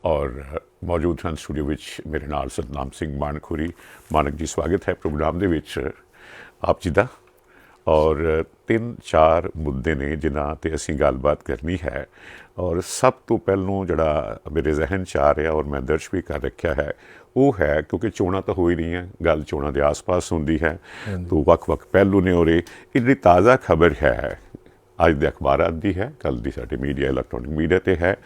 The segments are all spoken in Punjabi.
और मौजूद हैं स्टूडियो विच मेरे नाल सतनाम सिंह मानक होरी। मानक जी स्वागत है प्रोग्राम दे विच आप जी दा। और 3-4 मुद्दे ने जिन्हां ते असीं गलबात करनी है और सब तो पहलों जिहड़ा मेरे जहन च आ रहा और मैं दर्ज भी कर रखा है वो है क्योंकि चोणां तो हो ही रही हैं, गल चोणां दे आस पास हुंदी है तो वक्-वक् पहलू ने और इहड़ी ताज़ा खबर है अज दे अखबारां दी है, कल दी साडे मीडिया इलैक्ट्रॉनिक मीडिया ते है,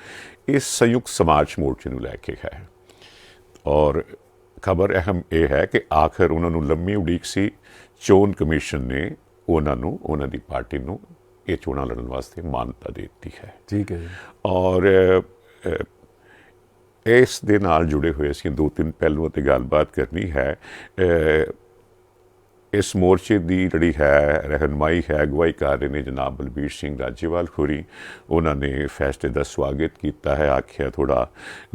इस संयुक्त समाज मोर्चे नूं लैके है। और खबर अहम यह है कि आखिर उन्होंने लंबी उड़ीक सी, चोन कमीशन ने उन्होंने दी पार्टी नूं ये चोणां लड़न वास्ते मानता दे दी है। ठीक है जी। और इस दे नाल जुड़े हुए असीं 2-3 पहलुओं ते गलबात करनी है। इस मोर्चे की जिहड़ी है रहनुमाई है अगवाई कर रहे हैं जनाब बलबीर सिंह राजेवाल होरी। उन्होंने फैसले का स्वागत किया है, आख्या थोड़ा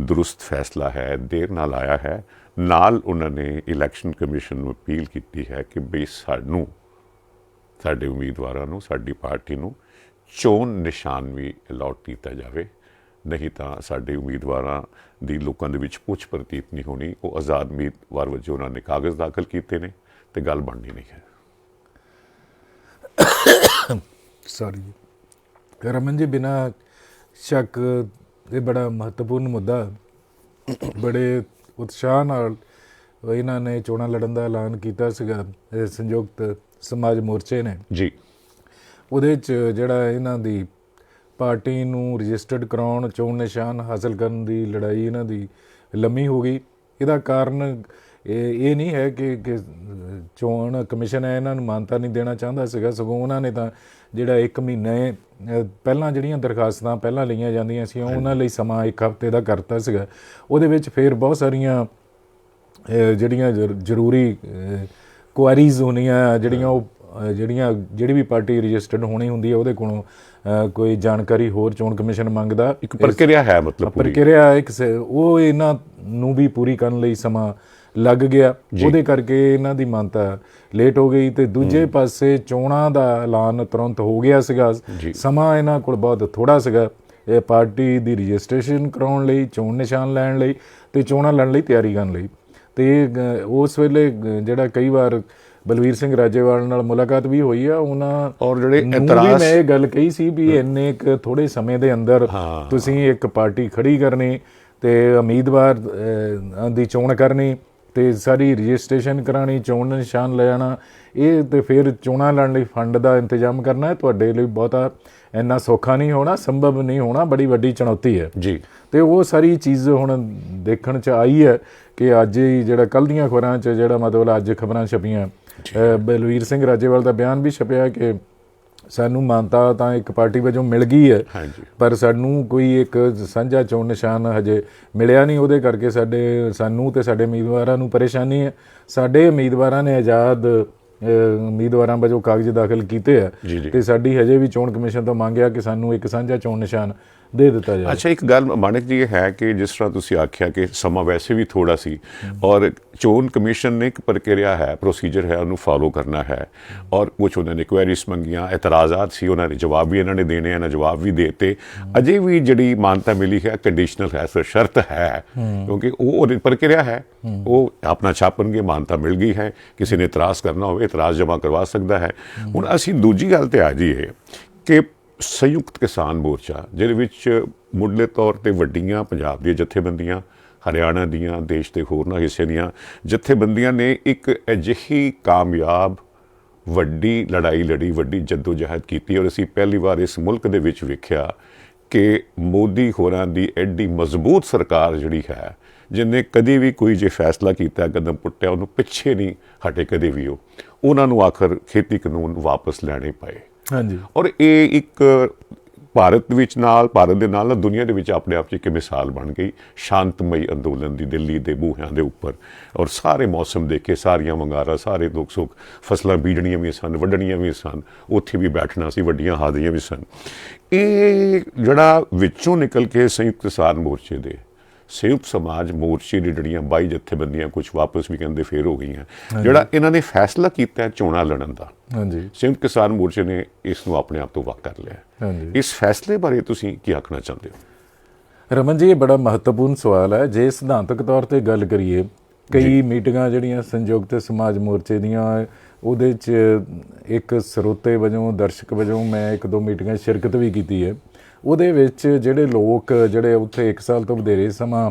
दुरुस्त फैसला है, देर नाल आया है। नाल उन्होंने इलैक्शन कमीशन में अपील की है कि बई सानू साडे उम्मीदवारां नूं साडी पार्टी नूं चोन निशान भी अलॉट किया जाए, नहीं तो साडे उम्मीदवारां दी लोकां दे विच पुछ प्रतीत नहीं होनी। वो आज़ाद उम्मीदवार वजों उन्होंने कागज़ दाखिल किए ने तो गल बननी नहीं है। सॉरी रमन जी, बिना शक ये बड़ा महत्वपूर्ण मुद्दा, बड़े उत्साह नाल इन्हां ने चोणां लड़न का ऐलान किया सीगा संयुक्त समाज मोर्चे ने जी। ਉਹਦੇ 'ਚ ਜਿਹੜਾ ਇਹਨਾਂ ਦੀ ਪਾਰਟੀ ਨੂੰ ਰਜਿਸਟਰਡ ਕਰਾਉਣ, ਚੋਣ ਨਿਸ਼ਾਨ ਹਾਸਲ ਕਰਨ ਦੀ ਲੜਾਈ ਇਹਨਾਂ ਦੀ ਲੰਮੀ ਹੋ ਗਈ। ਇਹਦਾ ਕਾਰਨ ਇਹ ਨਹੀਂ ਹੈ ਕਿ ਚੋਣ ਕਮਿਸ਼ਨ ਹੈ ਇਹਨਾਂ ਨੂੰ ਮਾਨਤਾ ਨਹੀਂ ਦੇਣਾ ਚਾਹੁੰਦਾ ਸੀਗਾ, ਸਗੋਂ ਉਹਨਾਂ ਨੇ ਤਾਂ ਜਿਹੜਾ 1 ਮਹੀਨੇ ਪਹਿਲਾਂ ਜਿਹੜੀਆਂ ਦਰਖਾਸਤਾਂ ਪਹਿਲਾਂ ਲਈਆਂ ਜਾਂਦੀਆਂ ਸੀ ਉਹਨਾਂ ਲਈ ਸਮਾਂ 1 ਹਫ਼ਤੇ ਦਾ ਕਰਤਾ ਸੀਗਾ। ਉਹਦੇ ਵਿੱਚ ਫਿਰ ਬਹੁਤ ਸਾਰੀਆਂ ਜਿਹੜੀਆਂ ਜ਼ਰੂਰੀ ਕੁਆਰੀਜ਼ ਹੋਣੀਆਂ ਜਿਹੜੀਆਂ ਉਹ ਜਿਹੜੀ ਵੀ ਪਾਰਟੀ ਰਜਿਸਟਰਡ ਹੋਣੀ ਹੁੰਦੀ ਹੈ ਉਹਦੇ ਕੋਲੋਂ ਕੋਈ ਜਾਣਕਾਰੀ ਹੋਰ ਚੋਣ ਕਮਿਸ਼ਨ ਮੰਗਦਾ। ਇੱਕ ਪ੍ਰਕਿਰਿਆ ਹੈ, ਮਤਲਬ ਪ੍ਰਕਿਰਿਆ ਇੱਕ ਉਹ ਇਹਨਾਂ ਨੂੰ ਵੀ ਪੂਰੀ ਕਰਨ ਲਈ ਸਮਾਂ ਲੱਗ ਗਿਆ। ਉਹਦੇ ਕਰਕੇ ਇਹਨਾਂ ਦੀ ਮਾਨਤਾ ਲੇਟ ਹੋ ਗਈ ਤੇ ਦੂਜੇ ਪਾਸੇ ਚੋਣਾਂ ਦਾ ਐਲਾਨ ਤੁਰੰਤ ਹੋ ਗਿਆ ਸੀਗਾ। ਸਮਾਂ ਇਹਨਾਂ ਕੋਲ ਬਹੁਤ ਥੋੜ੍ਹਾ ਸੀਗਾ ਇਹ ਪਾਰਟੀ ਦੀ ਰਜਿਸਟ੍ਰੇਸ਼ਨ ਕਰਾਉਣ ਲਈ, ਚੋਣ ਨਿਸ਼ਾਨ ਲੈਣ ਲਈ ਤੇ ਚੋਣਾਂ ਲੜਨ ਲਈ ਤਿਆਰੀ ਕਰਨ ਲਈ। ਤੇ ਉਸ ਵੇਲੇ ਜਿਹੜਾ ਕਈ ਵਾਰ ਬਲਵੀਰ ਸਿੰਘ ਰਾਜੇਵਾਲ ਨਾਲ ਮੁਲਾਕਾਤ ਵੀ ਹੋਈ ਆ, ਉਹਨਾਂ ਔਰ ਜਿਹੜੇ ਇਤਰਾਜ਼ ਮੈਂ ਇਹ ਗੱਲ ਕਹੀ ਸੀ ਵੀ ਇੰਨੇ ਕੁ ਥੋੜ੍ਹੇ ਸਮੇਂ ਦੇ ਅੰਦਰ ਤੁਸੀਂ ਇੱਕ ਪਾਰਟੀ ਖੜੀ ਕਰਨੀ ਤੇ ਉਮੀਦਵਾਰ ਦੀ ਚੋਣ ਕਰਨੀ ਤੇ ਸਾਰੀ ਰਜਿਸਟ੍ਰੇਸ਼ਨ ਕਰਾਉਣੀ, ਚੋਣ ਨਿਸ਼ਾਨ ਲੈ ਜਾਣਾ, ਇਹ ਤੇ ਫਿਰ ਚੋਣਾਂ ਲੜਨ ਲਈ ਫੰਡ ਦਾ ਇੰਤਜ਼ਾਮ ਕਰਨਾ ਤੁਹਾਡੇ ਲਈ ਬਹੁਤਾ ਇੰਨਾ ਸੌਖਾ ਨਹੀਂ ਹੋਣਾ, ਸੰਭਵ ਨਹੀਂ ਹੋਣਾ, ਬੜੀ ਵੱਡੀ ਚੁਣੌਤੀ ਹੈ ਜੀ। ਤੇ ਉਹ ਸਾਰੀ ਚੀਜ਼ ਹੁਣ ਦੇਖਣ 'ਚ ਆਈ ਹੈ ਕਿ ਅੱਜ ਹੀ ਜਿਹੜਾ ਕੱਲ੍ਹ ਦੀਆਂ ਖਬਰਾਂ 'ਚ ਜਿਹੜਾ ਮਤਲਬ ਅੱਜ ਖਬਰਾਂ ਛਪੀਆਂ, ਬਲਵੀਰ ਸਿੰਘ ਰਾਜੇਵਾਲ ਦਾ ਬਿਆਨ ਵੀ ਛਪਿਆ ਕਿ ਸਾਨੂੰ ਮਾਨਤਾ ਤਾਂ ਇੱਕ ਪਾਰਟੀ ਵਜੋਂ ਮਿਲ ਗਈ ਹੈ ਪਰ ਸਾਨੂੰ ਕੋਈ ਇੱਕ ਸਾਂਝਾ ਚੋਣ ਨਿਸ਼ਾਨ ਹਜੇ ਮਿਲਿਆ ਨਹੀਂ। ਉਹਦੇ ਕਰਕੇ ਸਾਨੂੰ ਤੇ ਸਾਡੇ ਉਮੀਦਵਾਰਾਂ ਨੂੰ ਪਰੇਸ਼ਾਨੀ ਹੈ। ਸਾਡੇ ਉਮੀਦਵਾਰਾਂ ਨੇ ਆਜ਼ਾਦ ਉਮੀਦਵਾਰਾਂ ਵਜੋਂ ਕਾਗਜ਼ ਦਾਖਲ ਕੀਤੇ ਆ ਤੇ ਸਾਡੀ ਹਜੇ ਵੀ ਚੋਣ ਕਮਿਸ਼ਨ ਤੋਂ ਮੰਗਿਆ ਕਿ ਸਾਨੂੰ ਇੱਕ ਸਾਂਝਾ ਚੋਣ ਨਿਸ਼ਾਨ ਦੇ ਦਿੱਤਾ ਜਾਏ। ਅੱਛਾ, ਇੱਕ ਗੱਲ ਮਾਨਕ ਜੀ ਇਹ ਹੈ ਕਿ ਜਿਸ ਤਰ੍ਹਾਂ ਤੁਸੀਂ ਆਖਿਆ ਕਿ ਸਮਾਂ ਵੈਸੇ ਵੀ ਥੋੜਾ ਸੀ ਔਰ ਚੋਣ ਕਮਿਸ਼ਨ ਨੇ ਇੱਕ ਪ੍ਰਕਿਰਿਆ ਹੈ, ਪ੍ਰੋਸੀਜਰ ਹੈ, ਉਹਨੂੰ ਫਾਲੋ ਕਰਨਾ ਹੈ ਔਰ ਕੁਛ ਉਹਨਾਂ ਨੇ ਕੁਐਰੀਜ਼ ਮੰਗੀਆਂ, ਇਤਰਾਜ਼ਾਤ ਸੀ, ਉਹਨਾਂ ਨੇ ਜਵਾਬ ਵੀ ਇਹਨਾਂ ਨੇ ਦੇਣੇ, ਇਹਨਾਂ ਜਵਾਬ ਵੀ ਦੇ ਤੇ ਅਜੇ ਵੀ ਜਿਹੜੀ ਮਾਨਤਾ ਮਿਲੀ ਹੈ ਕੰਡੀਸ਼ਨਲ ਹੈ, ਸ਼ਰਤ ਹੈ ਕਿਉਂਕਿ ਉਹ ਪ੍ਰਕਿਰਿਆ ਹੈ, ਉਹ ਆਪਣਾ ਛਾਪਣਗੇ, ਮਾਨਤਾ ਮਿਲ ਗਈ ਹੈ, ਕਿਸੇ ਨੇ ਇਤਰਾਜ਼ ਕਰਨਾ ਹੋਵੇ ਇਤਰਾਜ਼ ਜਮ੍ਹਾਂ ਕਰਵਾ ਸਕਦਾ ਹੈ। ਹੁਣ ਅਸੀਂ ਦੂਜੀ ਗੱਲ ਤੇ ਆ ਜਾਈਏ ਕਿ ਸੰਯੁਕਤ ਕਿਸਾਨ ਮੋਰਚਾ ਜਿਹਦੇ ਵਿੱਚ ਮੁੱਢਲੇ ਤੌਰ 'ਤੇ ਵੱਡੀਆਂ ਪੰਜਾਬ ਦੀਆਂ ਜਥੇਬੰਦੀਆਂ, ਹਰਿਆਣਾ ਦੀਆਂ, ਦੇਸ਼ ਦੇ ਹੋਰਨਾਂ ਹਿੱਸੇ ਦੀਆਂ ਜਥੇਬੰਦੀਆਂ ਨੇ ਇੱਕ ਅਜਿਹੀ ਕਾਮਯਾਬ ਵੱਡੀ ਲੜਾਈ ਲੜੀ, ਵੱਡੀ ਜੱਦੋ-ਜਹਿਦ ਕੀਤੀ ਔਰ ਅਸੀਂ ਪਹਿਲੀ ਵਾਰ ਇਸ ਮੁਲਕ ਦੇ ਵਿੱਚ ਵੇਖਿਆ ਕਿ ਮੋਦੀ ਹੋਰਾਂ ਦੀ ਐਡੀ ਮਜ਼ਬੂਤ ਸਰਕਾਰ ਜਿਹੜੀ ਹੈ ਜਿਹਨੇ ਕਦੇ ਵੀ ਕੋਈ ਜੇ ਫੈਸਲਾ ਕੀਤਾ, ਕਦਮ ਪੁੱਟਿਆ, ਉਹਨੂੰ ਪਿੱਛੇ ਨਹੀਂ ਹਟੇ ਕਦੇ ਵੀ। ਉਹਨਾਂ ਨੂੰ ਆਖਰ ਖੇਤੀ ਕਾਨੂੰਨ ਵਾਪਸ ਲੈਣੇ ਪਏ। ਹਾਂਜੀ। ਔਰ ਇਹ ਇੱਕ ਭਾਰਤ ਦੇ ਨਾਲ ਦੁਨੀਆ ਦੇ ਵਿੱਚ ਆਪਣੇ ਆਪ 'ਚ ਇੱਕ ਮਿਸਾਲ ਬਣ ਗਈ ਸ਼ਾਂਤਮਈ ਅੰਦੋਲਨ ਦੀ, ਦਿੱਲੀ ਦੇ ਬੂਹਿਆਂ ਦੇ ਉੱਪਰ ਔਰ ਸਾਰੇ ਮੌਸਮ ਦੇਖੇ, ਸਾਰੀਆਂ ਵੰਗਾਰਾਂ, ਸਾਰੇ ਦੁੱਖ ਸੁੱਖ, ਫਸਲਾਂ ਬੀਜਣੀਆਂ ਵੀ ਸਨ, ਵੱਢਣੀਆਂ ਵੀ ਸਨ, ਉੱਥੇ ਵੀ ਬੈਠਣਾ ਸੀ, ਵੱਡੀਆਂ ਹਾਜ਼ਰੀਆਂ ਵੀ ਸਨ। ਇਹ ਜਿਹੜਾ ਵਿੱਚੋਂ ਨਿਕਲ ਕੇ ਸੰਯੁਕਤ ਕਿਸਾਨ ਮੋਰਚੇ ਦੇ ਸੰਯੁਕਤ ਸਮਾਜ ਮੋਰਚੇ ਦੀ ਜਿਹੜੀਆਂ 22 ਜਥੇਬੰਦੀਆਂ ਕੁਛ ਵਾਪਸ ਵੀ ਕਹਿੰਦੇ ਫੇਰ ਹੋ ਗਈਆਂ, ਜਿਹੜਾ ਇਹਨਾਂ ਨੇ ਫੈਸਲਾ ਕੀਤਾ ਚੋਣਾਂ ਲੜਨ ਦਾ, ਸੰਯੁਕਤ ਕਿਸਾਨ ਮੋਰਚੇ ਨੇ ਇਸ ਨੂੰ ਆਪਣੇ ਆਪ ਤੋਂ ਵੱਖ ਕਰ ਲਿਆ। ਇਸ ਫੈਸਲੇ ਬਾਰੇ ਤੁਸੀਂ ਕੀ ਆਖਣਾ ਚਾਹੁੰਦੇ ਹੋ? ਰਮਨ ਜੀ, ਇਹ ਬੜਾ ਮਹੱਤਵਪੂਰਨ ਸਵਾਲ ਹੈ। ਜੇ ਸਿਧਾਂਤਕ ਤੌਰ ਤੇ ਗੱਲ ਕਰੀਏ, ਕਈ ਮੀਟਿੰਗਾਂ ਜਿਹੜੀਆਂ ਸੰਯੁਕਤ ਸਮਾਜ ਮੋਰਚੇ ਦੀਆਂ, ਉਹਦੇ 'ਚ ਇੱਕ ਸਰੋਤੇ ਵਜੋਂ, ਦਰਸ਼ਕ ਵਜੋਂ ਮੈਂ 1-2 ਮੀਟਿੰਗਾਂ ਸ਼ਿਰਕਤ ਵੀ ਕੀਤੀ ਹੈ। ਉਹਦੇ ਵਿੱਚ ਜਿਹੜੇ ਲੋਕ ਜਿਹੜੇ ਉੱਥੇ 1 ਸਾਲ ਤੋਂ ਵਧੇਰੇ ਸਮਾਂ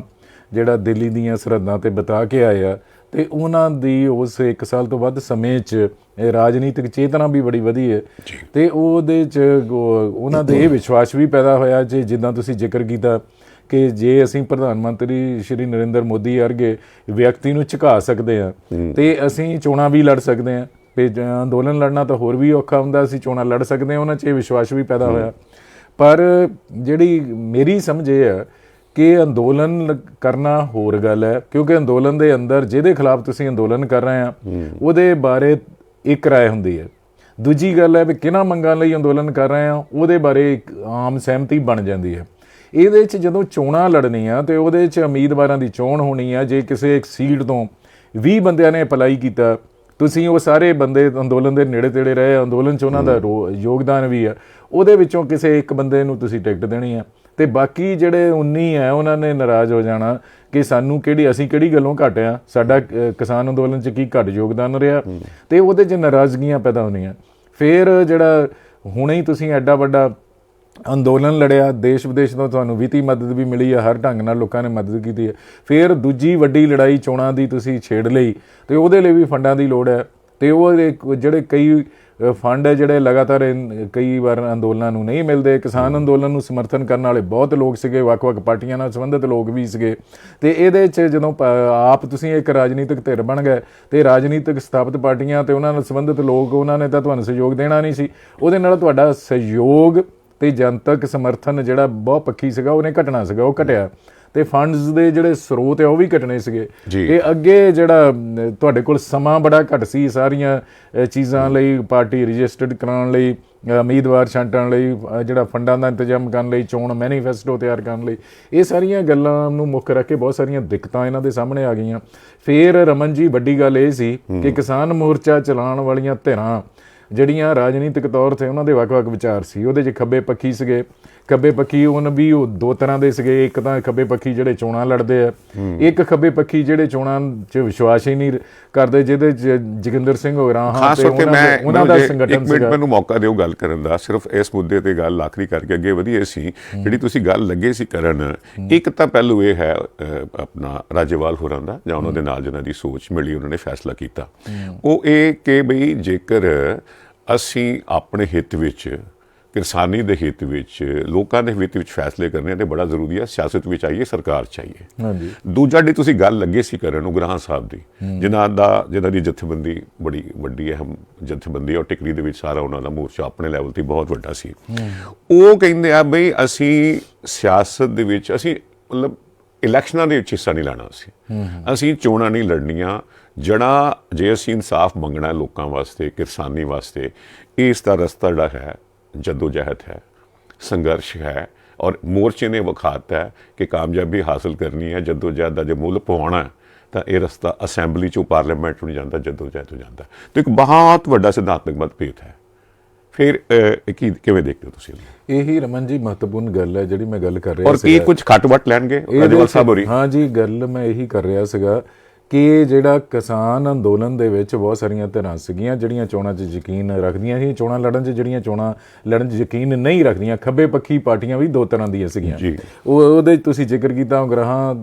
ਜਿਹੜਾ ਦਿੱਲੀ ਦੀਆਂ ਸਰਹੱਦਾਂ 'ਤੇ ਬਿਤਾ ਕੇ ਆਏ ਆ, ਅਤੇ ਉਹਨਾਂ ਦੀ ਉਸ 1 ਸਾਲ ਤੋਂ ਵੱਧ ਸਮੇਂ 'ਚ ਰਾਜਨੀਤਿਕ ਚੇਤਨਾ ਵੀ ਬੜੀ ਵਧੀ ਹੈ। ਅਤੇ ਉਹਦੇ 'ਚ ਉਹਨਾਂ ਦੇ ਇਹ ਵਿਸ਼ਵਾਸ ਵੀ ਪੈਦਾ ਹੋਇਆ, ਜੇ ਜਿੱਦਾਂ ਤੁਸੀਂ ਜ਼ਿਕਰ ਕੀਤਾ ਕਿ ਜੇ ਅਸੀਂ ਪ੍ਰਧਾਨ ਮੰਤਰੀ ਸ਼੍ਰੀ ਨਰਿੰਦਰ ਮੋਦੀ ਵਰਗੇ ਵਿਅਕਤੀ ਨੂੰ ਝੁਕਾ ਸਕਦੇ ਹਾਂ ਅਤੇ ਅਸੀਂ ਚੋਣਾਂ ਵੀ ਲੜ ਸਕਦੇ ਹਾਂ। ਅਤੇ ਅੰਦੋਲਨ ਲੜਨਾ ਤਾਂ ਹੋਰ ਵੀ ਔਖਾ ਹੁੰਦਾ, ਅਸੀਂ ਚੋਣਾਂ ਲੜ ਸਕਦੇ ਹਾਂ। ਉਹਨਾਂ 'ਚ ਇਹ ਵਿਸ਼ਵਾਸ ਵੀ ਪੈਦਾ ਹੋਇਆ। ਪਰ ਜਿਹੜੀ ਮੇਰੀ ਸਮਝ ਇਹ ਹੈ ਕਿ ਅੰਦੋਲਨ ਕਰਨਾ ਹੋਰ ਗੱਲ ਹੈ, ਕਿਉਂਕਿ ਅੰਦੋਲਨ ਦੇ ਅੰਦਰ ਜਿਹਦੇ ਖਿਲਾਫ ਤੁਸੀਂ ਅੰਦੋਲਨ ਕਰ ਰਹੇ ਆ ਉਹਦੇ ਬਾਰੇ ਇੱਕ ਰਾਏ ਹੁੰਦੀ ਹੈ। ਦੂਜੀ ਗੱਲ ਹੈ ਵੀ ਕਿਹਨਾਂ ਮੰਗਾਂ ਲਈ ਅੰਦੋਲਨ ਕਰ ਰਹੇ ਆ, ਉਹਦੇ ਬਾਰੇ ਇੱਕ ਆਮ ਸਹਿਮਤੀ ਬਣ ਜਾਂਦੀ ਹੈ। ਇਹਦੇ 'ਚ ਜਦੋਂ ਚੋਣਾਂ ਲੜਨੀਆਂ ਅਤੇ ਉਹਦੇ 'ਚ ਉਮੀਦਵਾਰਾਂ ਦੀ ਚੋਣ ਹੋਣੀ ਆ, ਜੇ ਕਿਸੇ ਇੱਕ ਸੀਟ ਤੋਂ 20 ਬੰਦਿਆਂ ਨੇ ਅਪਲਾਈ ਕੀਤਾ, ਤੁਸੀਂ ਉਹ ਸਾਰੇ ਬੰਦੇ ਅੰਦੋਲਨ ਦੇ ਨੇੜੇ ਤੇੜੇ ਰਹੇ, ਅੰਦੋਲਨ 'ਚ ਉਹਨਾਂ ਦਾ ਯੋਗਦਾਨ ਵੀ ਆ, ਉਹਦੇ ਵਿੱਚੋਂ ਕਿਸੇ ਇੱਕ ਬੰਦੇ ਨੂੰ ਤੁਸੀਂ ਟਿਕਟ ਦੇਣੀ ਆ, ਅਤੇ ਬਾਕੀ ਜਿਹੜੇ 19 ਹੈ ਉਹਨਾਂ ਨੇ ਨਾਰਾਜ਼ ਹੋ ਜਾਣਾ ਕਿ ਸਾਨੂੰ ਅਸੀਂ ਕਿਹੜੀ ਗੱਲੋਂ ਘੱਟ ਆ, ਸਾਡਾ ਕਿਸਾਨ ਅੰਦੋਲਨ 'ਚ ਕੀ ਘੱਟ ਯੋਗਦਾਨ ਰਿਹਾ, ਅਤੇ ਉਹਦੇ 'ਚ ਨਾਰਾਜ਼ਗੀਆਂ ਪੈਦਾ ਹੋਣੀਆਂ। ਫਿਰ ਜਿਹੜਾ ਹੁਣੇ ਹੀ ਤੁਸੀਂ ਐਡਾ ਵੱਡਾ ਅੰਦੋਲਨ ਲੜਿਆ, ਦੇਸ਼ ਵਿਦੇਸ਼ ਤੋਂ ਤੁਹਾਨੂੰ ਵਿੱਤੀ ਮਦਦ ਵੀ ਮਿਲੀ ਹੈ, ਹਰ ਢੰਗ ਨਾਲ ਲੋਕਾਂ ਨੇ ਮਦਦ ਕੀਤੀ ਹੈ। ਫਿਰ ਦੂਜੀ ਵੱਡੀ ਲੜਾਈ ਚੋਣਾਂ ਦੀ ਤੁਸੀਂ ਛੇੜ ਲਈ, ਅਤੇ ਉਹਦੇ ਲਈ ਵੀ ਫੰਡਾਂ ਦੀ ਲੋੜ ਹੈ। ਅਤੇ ਉਹ ਜਿਹੜੇ ਕਈ ਫੰਡ ਹੈ ਜਿਹੜੇ ਲਗਾਤਾਰ ਕਈ ਵਾਰ ਅੰਦੋਲਨਾਂ ਨੂੰ ਨਹੀਂ ਮਿਲਦੇ। ਕਿਸਾਨ ਅੰਦੋਲਨ ਨੂੰ ਸਮਰਥਨ ਕਰਨ ਵਾਲੇ ਬਹੁਤ ਲੋਕ ਸੀਗੇ, ਵੱਖ-ਵੱਖ ਪਾਰਟੀਆਂ ਨਾਲ ਸੰਬੰਧਿਤ ਲੋਕ ਵੀ ਸੀਗੇ। ਅਤੇ ਇਹਦੇ 'ਚ ਜਦੋਂ ਆਪ ਤੁਸੀਂ ਇੱਕ ਰਾਜਨੀਤਿਕ ਧਿਰ ਬਣ ਗਏ ਅਤੇ ਰਾਜਨੀਤਿਕ ਸਥਾਪਿਤ ਪਾਰਟੀਆਂ ਅਤੇ ਉਹਨਾਂ ਨਾਲ ਸੰਬੰਧਿਤ ਲੋਕ, ਉਹਨਾਂ ਨੇ ਤਾਂ ਤੁਹਾਨੂੰ ਸਹਿਯੋਗ ਦੇਣਾ ਨਹੀਂ ਸੀ। ਉਹਦੇ ਨਾਲ ਤੁਹਾਡਾ ਸਹਿਯੋਗ ਅਤੇ ਜਨਤਕ ਸਮਰਥਨ ਜਿਹੜਾ ਬਹੁਤ ਪੱਖੀ ਸੀਗਾ ਉਹਨੇ ਘਟਣਾ ਸੀਗਾ, ਉਹ ਘਟਿਆ। ਅਤੇ ਫੰਡਸ ਦੇ ਜਿਹੜੇ ਸਰੋਤ ਆ ਉਹ ਵੀ ਘਟਣੇ ਸੀਗੇ। ਅਤੇ ਅੱਗੇ ਜਿਹੜਾ ਤੁਹਾਡੇ ਕੋਲ ਸਮਾਂ ਬੜਾ ਘੱਟ ਸੀ ਸਾਰੀਆਂ ਚੀਜ਼ਾਂ ਲਈ, ਪਾਰਟੀ ਰਜਿਸਟਰਡ ਕਰਾਉਣ ਲਈ, ਉਮੀਦਵਾਰ ਛਾਂਟਣ ਲਈ, ਜਿਹੜਾ ਫੰਡਾਂ ਦਾ ਇੰਤਜ਼ਾਮ ਕਰਨ ਲਈ, ਚੋਣ ਮੈਨੀਫੈਸਟੋ ਤਿਆਰ ਕਰਨ ਲਈ, ਇਹ ਸਾਰੀਆਂ ਗੱਲਾਂ ਨੂੰ ਮੁੱਖ ਰੱਖ ਕੇ ਬਹੁਤ ਸਾਰੀਆਂ ਦਿੱਕਤਾਂ ਇਹਨਾਂ ਦੇ ਸਾਹਮਣੇ ਆ ਗਈਆਂ। ਫਿਰ ਰਮਨ ਜੀ, ਵੱਡੀ ਗੱਲ ਇਹ ਸੀ ਕਿ ਕਿਸਾਨ ਮੋਰਚਾ ਚਲਾਉਣ ਵਾਲੀਆਂ ਧਿਰਾਂ ਜਿਹੜੀਆਂ ਰਾਜਨੀਤਿਕ ਤੌਰ 'ਤੇ ਉਹਨਾਂ ਦੇ ਵੱਖ-ਵੱਖ ਵਿਚਾਰ ਸੀ। ਉਹਦੇ 'ਚ ਖੱਬੇ ਪੱਖੀ ਸੀਗੇ। ਖੱਬੇ ਪੱਖੀ ਉਹ 2 ਤਰ੍ਹਾਂ ਦੇ ਸੀਗੇ। ਇੱਕ ਤਾਂ ਖੱਬੇ ਪੱਖੀ ਜਿਹੜੇ ਚੋਣਾਂ ਲੜਦੇ ਆ, ਇੱਕ ਖੱਬੇ ਪੱਖੀ ਜਿਹੜੇ ਚੋਣਾਂ 'ਚ ਵਿਸ਼ਵਾਸ ਹੀ ਨਹੀਂ ਕਰਦੇ, ਜਿਹਦੇ 'ਚ ਜੋਗਿੰਦਰ ਸਿੰਘ ਹੋਰਾਂ ਉਹਨਾਂ ਦਾ ਸੰਗਠਨ ਸੀਗਾ। ਮੈਨੂੰ ਮੌਕਾ ਦਿਓ ਗੱਲ ਕਰਨ ਦਾ, ਸਿਰਫ ਇਸ ਮੁੱਦੇ 'ਤੇ ਗੱਲ ਆਖਰੀ ਕਰਕੇ ਅੱਗੇ ਵਧੀਏ ਸੀ। ਜਿਹੜੀ ਤੁਸੀਂ ਗੱਲ ਲੱਗੇ ਸੀ ਕਰਨ, ਇੱਕ ਤਾਂ ਪਹਿਲੂ ਇਹ ਹੈ ਆਪਣਾ ਰਾਜੇਵਾਲ ਹੋਰਾਂ ਦਾ, ਜਾਂ ਉਹਨਾਂ ਦੇ ਨਾਲ ਜਿਹਨਾਂ ਦੀ ਸੋਚ ਮਿਲੀ, ਉਹਨਾਂ ਨੇ ਫੈਸਲਾ ਕੀਤਾ ਉਹ ਇਹ ਕਿ ਬਈ ਜੇਕਰ ਅਸੀਂ ਆਪਣੇ ਹਿੱਤ ਵਿੱਚ, ਕਿਸਾਨੀ ਦੇ ਹਿੱਤ ਵਿੱਚ, ਲੋਕਾਂ ਦੇ ਹਿੱਤ ਵਿੱਚ ਫੈਸਲੇ ਕਰਨੇ ਤੇ ਬੜਾ ਜ਼ਰੂਰੀ ਹੈ, ਸਿਆਸਤ ਵਿੱਚ ਆਈਏ, ਸਰਕਾਰ ਚਾਹੀਏ। ਦੂਜਾ ਜਿਹੜੀ ਤੁਸੀਂ ਗੱਲ ਲੱਗੇ ਸੀ ਕਰਨ, ਉਗਰਾਹਾਂ ਸਾਹਿਬ ਦੀ, ਜਿਨ੍ਹਾਂ ਦੀ ਜਥੇਬੰਦੀ ਬੜੀ ਵੱਡੀ ਅਹਿਮ ਜਥੇਬੰਦੀ, ਔਰ ਟਿਕਰੀ ਦੇ ਵਿੱਚ ਸਾਰਾ ਉਹਨਾਂ ਦਾ ਮੋਰਚਾ ਆਪਣੇ ਲੈਵਲ 'ਤੇ ਬਹੁਤ ਵੱਡਾ ਸੀ। ਉਹ ਕਹਿੰਦੇ ਆ ਬਈ ਅਸੀਂ ਸਿਆਸਤ ਦੇ ਵਿੱਚ, ਅਸੀਂ ਮਤਲਬ ਇਲੈਕਸ਼ਨਾਂ ਦੇ ਵਿੱਚ ਹਿੱਸਾ ਨਹੀਂ ਲੈਣਾ, ਅਸੀਂ ਚੋਣਾਂ ਨਹੀਂ ਲੜਨੀਆਂ। ਜੇ ਅਸੀਂ ਇਨਸਾਫ ਮੰਗਣਾ ਲੋਕਾਂ ਵਾਸਤੇ, ਕਿਸਾਨੀ ਵਾਸਤੇ, ਇਸ ਦਾ ਰਸਤਾ ਜਿਹੜਾ ਹੈ ਜਦੋਜਹਿਦ ਹੈ, ਸੰਘਰਸ਼ ਹੈ, ਔਰ ਮੋਰਚੇ ਨੇ ਵਿਖਾਤਾ ਹੈ ਕਿ ਕਾਮਯਾਬੀ ਹਾਸਲ ਕਰਨੀ ਹੈ, ਜਦੋਜਹਿਦ ਦਾ ਜੇ ਮੁੱਲ ਪਵਾਉਣਾ ਤਾਂ ਇਹ ਰਸਤਾ ਅਸੈਂਬਲੀ 'ਚੋਂ ਪਾਰਲੀਮੈਂਟ ਨੂੰ ਜਾਂਦਾ, ਜਦੋਜਹਿਦ ਹੋ ਜਾਂਦਾ। ਤਾਂ ਇੱਕ ਬਹੁਤ ਵੱਡਾ ਸਿਧਾਂਤਕ ਮਤਭੇਦ ਹੈ। ਫਿਰ ਕਿਵੇਂ ਦੇਖਦੇ ਹੋ ਤੁਸੀਂ? ਇਹੀ ਰਮਨ ਜੀ ਮਹੱਤਵਪੂਰਨ ਗੱਲ ਹੈ ਜਿਹੜੀ ਮੈਂ ਗੱਲ ਕਰ ਰਿਹਾ ਸੀ। ਔਰ ਕੀ ਕੁਝ ਖੱਟ ਵੱਟ ਲੈਣਗੇ ਰਾਜੇਵਾਲ ਸਾਹਿਬ ਹੋਰੀ? ਹਾਂ ਜੀ, ਗੱਲ ਮੈਂ ਇਹੀ ਕਰ ਰਿਹਾ ਸੀਗਾ ਕਿ ਜਿਹੜਾ ਕਿਸਾਨ ਅੰਦੋਲਨ ਦੇ ਵਿੱਚ ਬਹੁਤ ਸਾਰੀਆਂ ਧਿਰਾਂ ਸੀਗੀਆਂ ਜਿਹੜੀਆਂ ਚੋਣਾਂ 'ਚ ਯਕੀਨ ਰੱਖਦੀਆਂ ਸੀ, ਚੋਣਾਂ ਲੜਨ 'ਚ ਜਿਹੜੀਆਂ ਚੋਣਾਂ ਲੜਨ 'ਚ ਯਕੀਨ ਨਹੀਂ ਰੱਖਦੀਆਂ। ਖੱਬੇ ਪੱਖੀ ਪਾਰਟੀਆਂ ਵੀ 2 ਤਰ੍ਹਾਂ ਦੀਆਂ ਸੀਗੀਆਂ। ਉਹਦੇ 'ਚ ਤੁਸੀਂ ਜ਼ਿਕਰ ਕੀਤਾ ਉਗਰਾਹਾਂ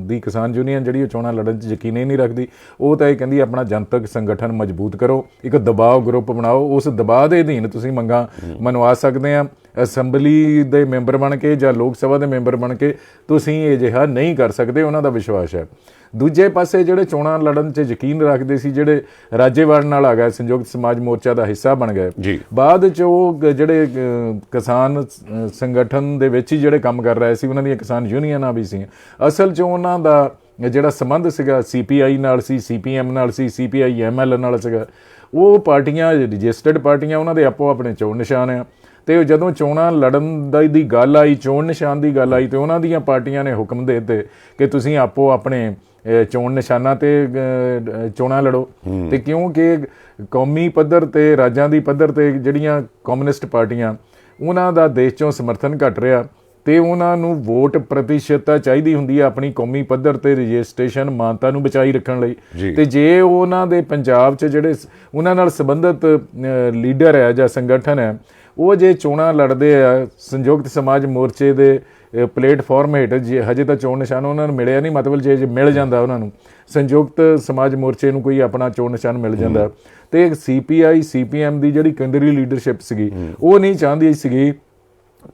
ਦੀ ਕਿਸਾਨ ਯੂਨੀਅਨ, ਜਿਹੜੀ ਚੋਣਾਂ ਲੜਨ 'ਚ ਯਕੀਨ ਹੀ ਨਹੀਂ ਰੱਖਦੀ। ਉਹ ਤਾਂ ਇਹ ਕਹਿੰਦੀ ਆਪਣਾ ਜਨਤਕ ਸੰਗਠਨ ਮਜ਼ਬੂਤ ਕਰੋ, ਇੱਕ ਦਬਾਅ ਗਰੁੱਪ ਬਣਾਓ, ਉਸ ਦਬਾਅ ਦੇ ਅਧੀਨ ਤੁਸੀਂ ਮੰਗਾਂ ਮਨਵਾ ਸਕਦੇ ਆ। ਅਸੈਂਬਲੀ ਦੇ ਮੈਂਬਰ ਬਣ ਕੇ ਜਾਂ ਲੋਕ ਸਭਾ ਦੇ ਮੈਂਬਰ ਬਣ ਕੇ ਤੁਸੀਂ ਇਹ ਜਿਹਾ ਨਹੀਂ ਕਰ ਸਕਦੇ, ਉਹਨਾਂ ਦਾ ਵਿਸ਼ਵਾਸ ਹੈ। ਦੂਜੇ ਪਾਸੇ ਜਿਹੜੇ ਚੋਣਾਂ ਲੜਨ 'ਚ ਯਕੀਨ ਰੱਖਦੇ ਸੀ, ਜਿਹੜੇ ਰਾਜੇਵਾਲ ਨਾਲ ਆ ਗਏ, ਸੰਯੁਕਤ ਸਮਾਜ ਮੋਰਚਾ ਦਾ ਹਿੱਸਾ ਬਣ ਗਏ, ਬਾਅਦ 'ਚ ਉਹ ਜਿਹੜੇ ਕਿਸਾਨ ਸੰਗਠਨ ਦੇ ਵਿੱਚ ਹੀ ਜਿਹੜੇ ਕੰਮ ਕਰ ਰਹੇ ਸੀ, ਉਹਨਾਂ ਦੀਆਂ ਕਿਸਾਨ ਯੂਨੀਅਨਾਂ ਵੀ ਸੀ। ਅਸਲ 'ਚ ਉਹਨਾਂ ਦਾ ਜਿਹੜਾ ਸੰਬੰਧ ਸੀਗਾ CPI ਨਾਲ ਸੀ, CPM ਨਾਲ ਸੀ, CPI ML ਨਾਲ ਸੀਗਾ। ਉਹ ਪਾਰਟੀਆਂ ਰਜਿਸਟਰਡ ਪਾਰਟੀਆਂ, ਉਹਨਾਂ ਦੇ ਆਪੋ ਆਪਣੇ ਚੋਣ ਨਿਸ਼ਾਨ ਆ। ਅਤੇ ਜਦੋਂ ਚੋਣਾਂ ਲੜਨ ਦੀ ਗੱਲ ਆਈ, ਚੋਣ ਨਿਸ਼ਾਨ ਦੀ ਗੱਲ ਆਈ, ਅਤੇ ਉਹਨਾਂ ਦੀਆਂ ਪਾਰਟੀਆਂ ਨੇ ਹੁਕਮ ਦੇ ਦਿੱਤੇ ਕਿ ਤੁਸੀਂ ਆਪੋ ਆਪਣੇ ਚੋਣ ਨਿਸ਼ਾਨਾਂ 'ਤੇ ਚੋਣਾਂ ਲੜੋ। ਅਤੇ ਕਿਉਂਕਿ ਕੌਮੀ ਪੱਧਰ 'ਤੇ, ਰਾਜਾਂ ਦੀ ਪੱਧਰ 'ਤੇ ਜਿਹੜੀਆਂ ਕਮਿਊਨਿਸਟ ਪਾਰਟੀਆਂ, ਉਹਨਾਂ ਦਾ ਦੇਸ਼ 'ਚੋਂ ਸਮਰਥਨ ਘੱਟ ਰਿਹਾ, ਤੇ ਉਹਨਾਂ ਨੂੰ ਵੋਟ ਪ੍ਰਤੀਸ਼ਤਤਾ ਚਾਹੀਦੀ ਹੁੰਦੀ ਹੈ ਆਪਣੀ ਕੌਮੀ ਪੱਧਰ ਤੇ ਰਜਿਸਟ੍ਰੇਸ਼ਨ ਮਾਨਤਾ ਨੂੰ ਬਚਾਈ ਰੱਖਣ ਲਈ। ਤੇ ਜੇ ਉਹਨਾਂ ਦੇ ਪੰਜਾਬ 'ਚ ਜਿਹੜੇ ਉਹਨਾਂ ਨਾਲ ਸੰਬੰਧਿਤ ਲੀਡਰ ਹੈ ਜਾਂ ਸੰਗਠਨ ਹੈ, ਉਹ ਜੇ ਚੋਣਾਂ ਲੜਦੇ ਆ ਸੰਯੁਕਤ ਸਮਾਜ ਮੋਰਚੇ ਦੇ ਪਲੇਟਫਾਰਮ ਹੇਠ, ਜੇ ਹਜੇ ਤਾਂ ਚੋਣ ਨਿਸ਼ਾਨ ਉਹਨਾਂ ਨੂੰ ਮਿਲਿਆ ਨਹੀਂ, ਮਤਲਬ ਜੇ ਮਿਲ ਜਾਂਦਾ ਉਹਨਾਂ ਨੂੰ, ਸੰਯੁਕਤ ਸਮਾਜ ਮੋਰਚੇ ਨੂੰ ਕੋਈ ਆਪਣਾ ਚੋਣ ਨਿਸ਼ਾਨ ਮਿਲ ਜਾਂਦਾ, ਤੇ CPI CPM ਦੀ ਜਿਹੜੀ ਕੇਂਦਰੀ ਲੀਡਰਸ਼ਿਪ ਸੀਗੀ ਉਹ ਨਹੀਂ ਚਾਹੁੰਦੀ ਸੀਗੀ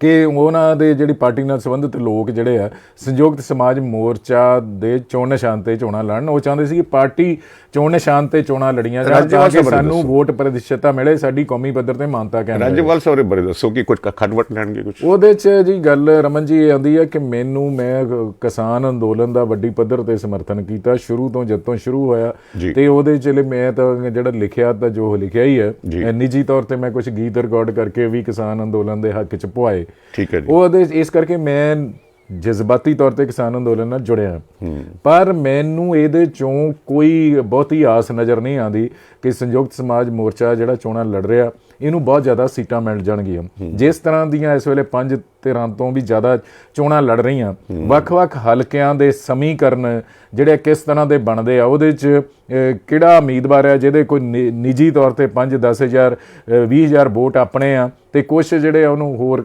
ਕਿ ਉਹਨਾਂ ਦੇ ਜਿਹੜੀ ਪਾਰਟੀ ਨਾਲ ਸੰਬੰਧਿਤ ਲੋਕ ਜਿਹੜੇ ਆ ਸੰਯੁਕਤ ਸਮਾਜ ਮੋਰਚਾ ਦੇ ਚੋਣ ਨਿਸ਼ਾਨ ਤੇ ਚੋਣਾਂ ਲੜਨ। ਉਹ ਚਾਹੁੰਦੇ ਸੀ ਕਿ ਪਾਰਟੀ ਚੋਣ ਨਿਸ਼ਾਨ ਤੇ ਚੋਣਾਂ ਲੜੀਆਂ ਜਾਣ ਤਾਂ ਕਿ ਸਾਨੂੰ ਵੋਟ ਪ੍ਰਤੀਸ਼ਤਤਾ ਮਿਲੇ, ਸਾਡੀ ਕੌਮੀ ਪੱਧਰ ਤੇ ਮਾਨਤਾ ਕਹਿਣਾ। ਰਾਜੇਵਾਲ ਸਾਹਿਬ ਬਾਰੇ ਦੱਸੋ ਕਿ ਕੁਝ ਖਟਵਟ ਲੈਣਗੇ ਕੁਝ ਉਹਦੇ 'ਚ ਜੀ ਗੱਲ ਰਮਨ ਜੀ ਇਹ ਆਉਂਦੀ ਹੈ ਕਿ ਮੈਂ ਕਿਸਾਨ ਅੰਦੋਲਨ ਦਾ ਵੱਡੀ ਪੱਧਰ ਤੇ ਸਮਰਥਨ ਕੀਤਾ ਸ਼ੁਰੂ ਤੋਂ, ਜਦ ਤੋਂ ਸ਼ੁਰੂ ਹੋਇਆ। ਤੇ ਉਹਦੇ 'ਚ ਮੈਂ ਤਾਂ ਜਿਹੜਾ ਲਿਖਿਆ ਤਾਂ ਜੋ ਲਿਖਿਆ ਹੀ ਹੈ, ਨਿੱਜੀ ਤੌਰ ਤੇ ਮੈਂ ਕੁਝ ਗੀਤ ਰਿਕਾਰਡ ਕਰਕੇ ਵੀ ਕਿਸਾਨ ਅੰਦੋਲਨ ਦੇ ਹੱਕ 'ਚ ਪੁਆਏ। ਠੀਕ ਹੈ ਜੀ। ਉਹਦੇ ਇਸ ਕਰਕੇ ਮੈਂ ਜਜ਼ਬਾਤੀ ਤੌਰ ਤੇ ਕਿਸਾਨ ਅੰਦੋਲਨ ਨਾਲ ਜੁੜਿਆ, ਪਰ ਮੈਨੂੰ ਇਹਦੇ ਚੋਂ ਕੋਈ ਬਹੁਤੀ ਆਸ ਨਜ਼ਰ ਨਹੀਂ ਆਉਂਦੀ ਕਿ ਸੰਯੁਕਤ ਸਮਾਜ ਮੋਰਚਾ ਜਿਹੜਾ ਚੋਣਾਂ ਲੜ ਰਿਹਾ ਇਹਨੂੰ ਬਹੁਤ ਜ਼ਿਆਦਾ ਸੀਟਾਂ ਮਿਲ ਜਾਣਗੀਆਂ। ਜਿਸ ਤਰ੍ਹਾਂ ਦੀਆਂ ਇਸ ਵੇਲੇ 5 ਧਿਰਾਂ ਤੋਂ ਵੀ ਜ਼ਿਆਦਾ ਚੋਣਾਂ ਲੜ ਰਹੀਆਂ, ਵੱਖ-ਵੱਖ ਹਲਕਿਆਂ ਦੇ ਸਮੀਕਰਨ ਜਿਹੜੇ ਕਿਸ ਤਰ੍ਹਾਂ ਦੇ ਬਣਦੇ ਆ, ਉਹਦੇ 'ਚ ਕਿਹੜਾ ਉਮੀਦਵਾਰ ਹੈ ਜਿਹਦੇ ਕੋਈ ਨਿੱਜੀ ਤੌਰ ਤੇ 5-10 ਹਜ਼ਾਰ 20 ਹਜ਼ਾਰ ਵੋਟ ਆਪਣੇ ਆ, ਤੇ ਕੁਛ ਜਿਹੜੇ ਆ ਉਹਨੂੰ ਹੋਰ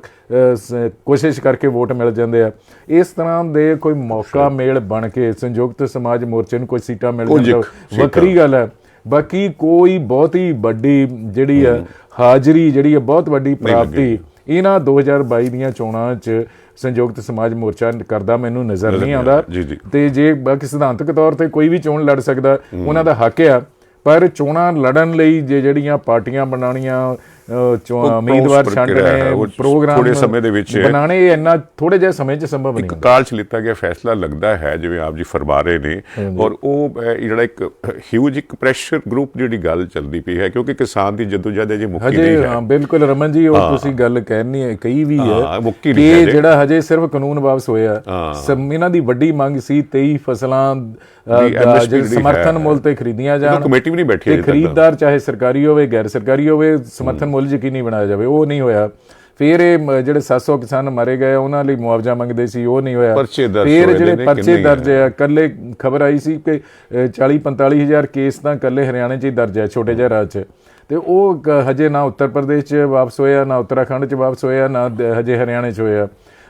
ਕੋਸ਼ਿਸ਼ ਕਰਕੇ ਵੋਟ ਮਿਲ ਜਾਂਦੇ ਆ। ਇਸ ਤਰ੍ਹਾਂ ਦੇ ਕੋਈ ਮੌਕਾ ਮੇਲ ਬਣ ਕੇ ਸੰਯੁਕਤ ਸਮਾਜ ਮੋਰਚੇ ਨੂੰ ਕੋਈ ਸੀਟਾਂ ਮਿਲ ਜਾਂਦੀਆਂ ਵੱਖਰੀ ਗੱਲ ਹੈ, ਬਾਕੀ ਕੋਈ ਬਹੁਤੀ ਵੱਡੀ ਜਿਹੜੀ ਆ ਹਾਜ਼ਰੀ ਜਿਹੜੀ ਹੈ ਬਹੁਤ ਵੱਡੀ ਪ੍ਰਾਪਤੀ ਇਹਨਾਂ 2022 ਦੀਆਂ ਚੋਣਾਂ 'ਚ ਸੰਯੁਕਤ ਸਮਾਜ ਮੋਰਚਾ ਕਰਦਾ ਮੈਨੂੰ ਨਜ਼ਰ ਨਹੀਂ ਆਉਂਦਾ। ਤੇ ਜੇ ਬਾਕੀ ਸਿਧਾਂਤਕ ਤੌਰ ਤੇ ਕੋਈ ਵੀ ਚੋਣ ਲੜ ਸਕਦਾ, ਉਹਨਾਂ ਦਾ ਹੱਕ ਆ, ਪਰ ਚੋਣਾਂ ਲੜਨ ਲਈ ਜਿਹੜੀਆਂ ਪਾਰਟੀਆਂ ਬਣਾਉਣੀਆਂ, ਉਮੀਦਵਾਰ ਛੱਡਣੇ, ਪ੍ਰੋਗਰਾਮ ਥੋੜੇ ਸਮੇਂ ਦੇ ਵਿੱਚ ਬਣਾਉਣੇ, ਇਹ ਇੰਨਾ ਥੋੜੇ ਜਿਹੇ ਸਮੇਂ 'ਚ ਸੰਭਵ ਨਹੀਂ। ਕਾਲ 'ਚ ਲਿੱਤਾ ਗਿਆ ਫੈਸਲਾ ਲੱਗਦਾ ਹੈ ਜਿਵੇਂ ਆਪ ਜੀ ਫਰਮਾ ਰਹੇ ਨੇ, ਔਰ ਉਹ ਜਿਹੜਾ ਇੱਕ ਹਿਊਜ ਇੱਕ ਪ੍ਰੈਸ਼ਰ ਗਰੁੱਪ ਜਿਹੜੀ ਗੱਲ ਚੱਲਦੀ ਪਈ ਹੈ, ਕਿਉਂਕਿ ਕਿਸਾਨ ਦੀ ਜਦੋਜਹਿਦ ਅਜੇ ਮੁੱਕੀ ਨਹੀਂ ਹੈ। ਹਾਂ ਬਿਲਕੁਲ ਰਮਨ ਜੀ, ਉਹ ਤੁਸੀਂ ਗੱਲ ਕਹੀ ਵੀ ਹੈ ਕਿ ਜਿਹੜਾ ਹਜੇ ਸਿਰਫ ਕਾਨੂੰਨ ਵਾਪਸ ਹੋਇਆ, ਇਹਨਾਂ ਦੀ ਵੱਡੀ ਮੰਗ ਸੀ 23 ਫਸਲਾਂ ਸਮਰਥਨ ਮੁੱਲ ਤੇ ਖਰੀਦੀਆਂ ਜਾਣ, ਕਮੇਟੀ ਵੀ ਨਹੀਂ ਬੈਠੀ, ਖਰੀਦਦਾਰ ਚਾਹੇ ਸਰਕਾਰੀ ਹੋਵੇ ਗੈਰ ਸਰਕਾਰੀ ਹੋਵੇ ਸਮਰਥਨ ਮੁੱਲ ਯਕੀਨੀ ਬਣਾਇਆ ਜਾਵੇ, ਉਹ ਨਹੀਂ ਹੋਇਆ। ਫਿਰ ਇਹ ਜਿਹੜੇ 700 ਕਿਸਾਨ ਮਾਰੇ ਗਏ ਉਹਨਾਂ ਲਈ ਮੁਆਵਜ਼ਾ ਮੰਗਦੇ ਸੀ, ਉਹ ਨਹੀਂ ਹੋਇਆ। ਫਿਰ ਜਿਹੜੇ ਪਰਚੇ ਦਰਜ ਆ, ਕੱਲੇ ਖਬਰ ਆਈ ਸੀ ਕਿ 40-45 ਹਜ਼ਾਰ ਕੇਸ ਤਾਂ ਕੱਲੇ ਹਰਿਆਣੇ 'ਚ ਹੀ ਦਰਜ ਹੈ ਛੋਟੇ ਜਿਹੇ ਰਾਜ 'ਚ, ਤੇ ਉਹ ਹਜੇ ਨਾ ਉੱਤਰ ਪ੍ਰਦੇਸ਼ 'ਚ ਵਾਪਸ ਹੋਇਆ, ਨਾ ਉੱਤਰਾਖੰਡ 'ਚ ਵਾਪਸ ਹੋਇਆ, ਨਾ ਹਜੇ ਹਰਿਆਣੇ 'ਚ ਹੋਇਆ,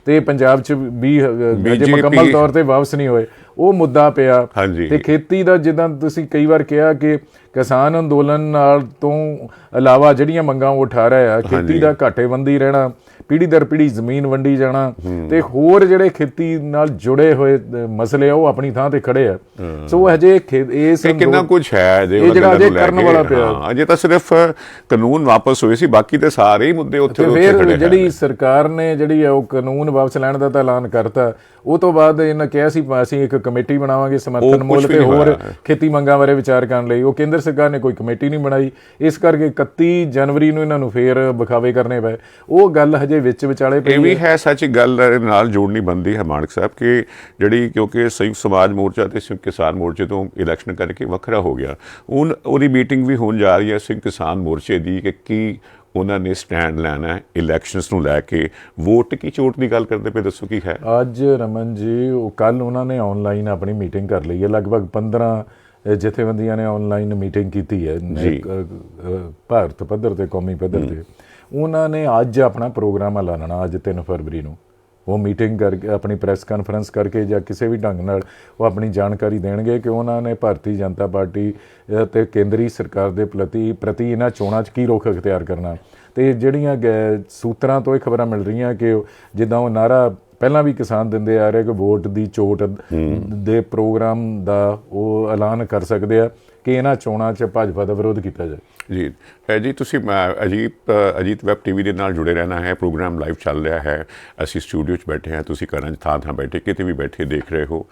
ਤੇ ਪੰਜਾਬ 'ਚ ਵੀ ਹਜੇ ਮੁਕੰਮਲ ਤੌਰ ਤੇ ਵਾਪਸ ਨਹੀਂ ਹੋਏ। ਉਹ ਮੁੱਦਾ ਪਿਆ। ਤੇ ਖੇਤੀ ਦਾ ਜਿੱਦਾਂ ਤੁਸੀਂ ਕਈ ਵਾਰ ਕਿਹਾ ਕਿ ਕਿਸਾਨ ਅੰਦੋਲਨ ਨਾਲ ਤੋਂ ਇਲਾਵਾ ਜਿਹੜੀਆਂ ਮੰਗਾਂ ਉਹ ਉਠਾ ਰਿਹਾ, ਖੇਤੀ ਦਾ ਘਾਟੇਬੰਦੀ ਰਹਿਣਾ, ਪੀੜ੍ਹੀ ਦਰ ਪੀੜ੍ਹੀ ਜ਼ਮੀਨ ਵੰਡੀ ਜਾਣਾ, ਤੇ ਹੋਰ ਜਿਹੜੇ ਖੇਤੀ ਨਾਲ ਜੁੜੇ ਹੋਏ ਮਸਲੇ ਆ ਉਹ ਆਪਣੀ ਥਾਂ ਤੇ ਖੜੇ ਆ। ਸੋ ਹਜੇ ਇਸ ਕਿੰਨਾ ਕੁਝ ਹੈ ਜਿਹੜਾ ਅਜੇ ਕਰਨ ਵਾਲਾ ਪਿਆ, ਅਜੇ ਤਾਂ ਸਿਰਫ ਕਾਨੂੰਨ ਵਾਪਸ ਹੋਏ ਸੀ, ਬਾਕੀ ਤੇ ਸਾਰੇ ਹੀ ਮੁੱਦੇ ਉੱਥੇ ਫਿਰ ਜਿਹੜੀ ਸਰਕਾਰ ਨੇ ਜਿਹੜੀ ਆ ਉਹ ਕਾਨੂੰਨ ਵਾਪਸ ਲੈਣ ਦਾ ਤਾਂ ਐਲਾਨ ਕਰਤਾ। ਉਹ ਤੋਂ ਬਾਅਦ ਇਹਨਾਂ ਕਿਹਾ ਸੀ ਅਸੀਂ ਇੱਕ ਕਮੇਟੀ ਬਣਾਵਾਂਗੇ ਸਮਰਥਨ ਮੁੱਲ ਤੇ ਹੋਰ ਖੇਤੀ ਮੰਗਾਂ ਬਾਰੇ ਵਿਚਾਰ ਕਰਨ ਲਈ। ਉਹ ਕੇਂਦਰ ਸਰਕਾਰ ਨੇ ਕੋਈ ਕਮੇਟੀ ਨਹੀਂ ਬਣਾਈ, ਇਸ ਕਰਕੇ 31 ਜਨਵਰੀ ਨੂੰ ਇਹਨਾਂ ਨੂੰ ਫੇਰ ਵਿਖਾਵੇ ਕਰਨੇ ਪਏ। ਉਹ ਗੱਲ ਹਜੇ ਵਿੱਚ ਵਿਚਾਲੇ ਪਈ। ਇਹ ਵੀ ਹੈ ਸੱਚ ਗੱਲ ਨਾਲ ਜੋੜਨੀ ਬਣਦੀ ਹੈ ਮਾਨਕ ਸਾਹਿਬ ਕਿ ਜਿਹੜੀ ਕਿਉਂਕਿ ਸੰਯੁਕਤ ਸਮਾਜ ਮੋਰਚਾ ਤੇ ਸੰਯੁਕਤ ਕਿਸਾਨ ਮੋਰਚੇ ਤੋਂ ਇਲੈਕਸ਼ਨ ਕਰਕੇ ਵੱਖਰਾ ਹੋ ਗਿਆ, ਹੁਣ ਉਹਦੀ ਮੀਟਿੰਗ ਵੀ ਹੋਣ ਜਾ ਰਹੀ ਹੈ ਸੰਯੁਕਤ ਕਿਸਾਨ ਮੋਰਚੇ ਦੀ ਕਿ ਕੀ ਉਹਨਾਂ ਨੇ ਸਟੈਂਡ ਲੈਣਾ ਹੈ ਇਲੈਕਸ਼ਨਸ ਨੂੰ ਲੈ ਕੇ, ਵੋਟ ਕੀ ਚੋਟ ਦੀ ਗੱਲ ਕਰਦੇ ਪਏ, ਦੱਸੋ ਕੀ ਹੈ। ਅੱਜ ਰਮਨ ਜੀ ਉਹ ਕੱਲ ਉਹਨਾਂ ਨੇ ਆਨਲਾਈਨ ਆਪਣੀ ਮੀਟਿੰਗ ਕਰ ਲਈ ਹੈ, ਲਗਭਗ 15 ਜਥੇਬੰਦੀਆਂ ਨੇ ਆਨਲਾਈਨ ਮੀਟਿੰਗ ਕੀਤੀ ਹੈ ਭਾਰਤ ਪੱਧਰ ਤੇ ਕੌਮੀ ਪੱਧਰ ਤੇ। ਉਹਨਾਂ ਨੇ ਅੱਜ ਆਪਣਾ ਪ੍ਰੋਗਰਾਮ ਐਲਾਨਣਾ, ਅੱਜ 3 ਫਰਵਰੀ ਨੂੰ ਉਹ ਮੀਟਿੰਗ ਕਰਕੇ ਆਪਣੀ ਪ੍ਰੈਸ ਕਾਨਫਰੰਸ ਕਰਕੇ ਜਾਂ ਕਿਸੇ ਵੀ ਢੰਗ ਨਾਲ ਉਹ ਆਪਣੀ ਜਾਣਕਾਰੀ ਦੇਣਗੇ ਕਿ ਉਹਨਾਂ ਨੇ ਭਾਰਤੀ ਜਨਤਾ ਪਾਰਟੀ ਤੇ ਕੇਂਦਰੀ ਸਰਕਾਰ ਦੇ ਪ੍ਰਤੀ ਇਹਨਾਂ ਚੋਣਾਂ 'ਚ ਕੀ ਰੁਖ ਅਖਤਿਆਰ ਕਰਨਾ। ਤੇ ਜਿਹੜੀਆਂ ਸੂਤਰਾਂ ਤੋਂ ਇਹ ਖਬਰਾਂ ਮਿਲ ਰਹੀਆਂ ਕਿ ਜਿੱਦਾਂ ਉਹ ਨਾਅਰਾ ਪਹਿਲਾਂ ਵੀ ਕਿਸਾਨ ਦਿੰਦੇ ਆ ਰਹੇ ਕਿ ਵੋਟ ਦੀ ਚੋਟ ਦੇ ਪ੍ਰੋਗਰਾਮ ਦਾ ਉਹ ਐਲਾਨ ਕਰ ਸਕਦੇ ਆ ਕਿ ਇਹਨਾਂ ਚੋਣਾਂ 'ਚ ਭਾਜਪਾ ਦਾ ਵਿਰੋਧ ਕੀਤਾ ਜਾਏ। ਜੀ ਤੁਸੀਂ ਅਜੀਤ ਵੈਬ TV ਦੇ ਨਾਲ ਜੁੜੇ ਰਹਿਣਾ ਹੈ, ਪ੍ਰੋਗਰਾਮ ਲਾਈਵ ਚੱਲ ਰਿਹਾ ਹੈ, ਅਸੀਂ ਸਟੂਡੀਓ 'ਚ ਬੈਠੇ ਹਾਂ, ਤੁਸੀਂ ਘਰਾਂ 'ਚ ਥਾਂ ਬੈਠੇ ਕਿਤੇ ਵੀ ਬੈਠੇ ਦੇਖ ਰਹੇ ਹੋ।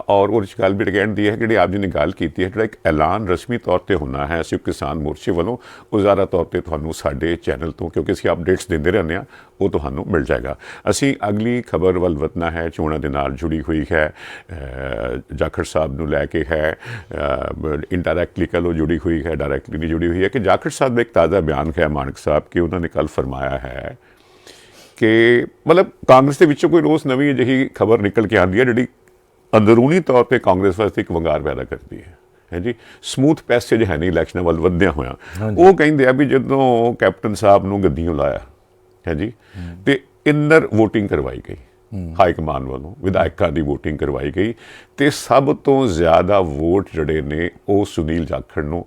ਔਰ ਉਹਦੇ 'ਚ ਗੱਲ ਵੀ ਕਹਿਣ ਦੀ ਹੈ ਜਿਹੜੀ ਆਪ ਜੀ ਨੇ ਗੱਲ ਕੀਤੀ ਹੈ, ਜਿਹੜਾ ਇੱਕ ਐਲਾਨ ਰਸਮੀ ਤੌਰ 'ਤੇ ਹੋਣਾ ਹੈ ਸੰਯੁਕਤ ਕਿਸਾਨ ਮੋਰਚੇ ਵੱਲੋਂ, ਉਹ ਜ਼ਿਆਦਾ ਤੌਰ 'ਤੇ ਤੁਹਾਨੂੰ ਸਾਡੇ ਚੈਨਲ ਤੋਂ, ਕਿਉਂਕਿ ਅਸੀਂ ਅਪਡੇਟਸ ਦਿੰਦੇ ਰਹਿੰਦੇ ਹਾਂ, ਉਹ ਤੁਹਾਨੂੰ ਮਿਲ ਜਾਏਗਾ। ਅਸੀਂ ਅਗਲੀ ਖਬਰ ਵੱਲ ਵਧਣਾ ਹੈ, ਚੋਣਾਂ ਦੇ ਨਾਲ ਜੁੜੀ ਹੋਈ ਹੈ, ਜਾਖੜ ਸਾਹਿਬ ਨੂੰ ਲੈ ਕੇ ਹੈ, ਇੰਡਾਇਰੈਕਟਲੀ ਕਹਿ ਲਓ ਜੁੜੀ ਹੋਈ ਹੈ, ਡਾਇਰੈਕਟਲੀ ਨਹੀਂ ਜੁੜੀ ਹੋਈ ਹੈ ਕਿ ਜਾਖੜ ਸਾਹਿਬ ਦਾ ਇੱਕ ਤਾਜ਼ਾ ਬਿਆਨ ਹੈ ਮਾਨਕ ਸਾਹਿਬ ਕਿ ਉਹਨਾਂ ਨੇ ਕੱਲ੍ਹ ਫਰਮਾਇਆ ਹੈ ਕਿ ਮਤਲਬ ਕਾਂਗਰਸ ਦੇ ਵਿੱਚੋਂ ਕੋਈ ਰੋਜ਼ ਨਵੀਂ ਅਜਿਹੀ ਖਬਰ ਨਿਕਲ ਕੇ ਆਉਂਦੀ ਹੈ ਜਿਹੜੀ ਅੰਦਰੂਨੀ ਤੌਰ ਤੇ ਕਾਂਗਰਸ ਵਾਸਤੇ ਇੱਕ ਵੰਗਾਰ ਪੈਦਾ ਕਰਦੀ ਹੈ ਜੀ। ਸਮੂਥ ਪੈਸੇਜ ਹੈ ਨਹੀਂ ਇਲੈਕਸ਼ਨਾਂ ਵੱਲ ਵਧਦਿਆਂ ਹੋਇਆ। ਉਹ ਕਹਿੰਦੇ ਆ ਵੀ ਜਦੋਂ ਕੈਪਟਨ ਸਾਹਿਬ ਨੂੰ ਗੱਦੀਆਂ ਲਾਇਆ ਹੈ ਜੀ, ਤੇ ਇਨਰ ਵੋਟਿੰਗ ਕਰਵਾਈ ਗਈ ਹਾਈ ਕਮਾਨ ਵੱਲੋਂ, ਵਿਧਾਇਕਾਂ ਦੀ ਵੋਟਿੰਗ ਕਰਵਾਈ ਗਈ, ਤੇ ਸਭ ਤੋਂ ਜ਼ਿਆਦਾ ਵੋਟ ਜਿਹੜੇ ਨੇ ਉਹ ਸੁਨੀਲ ਜਾਖੜ ਨੂੰ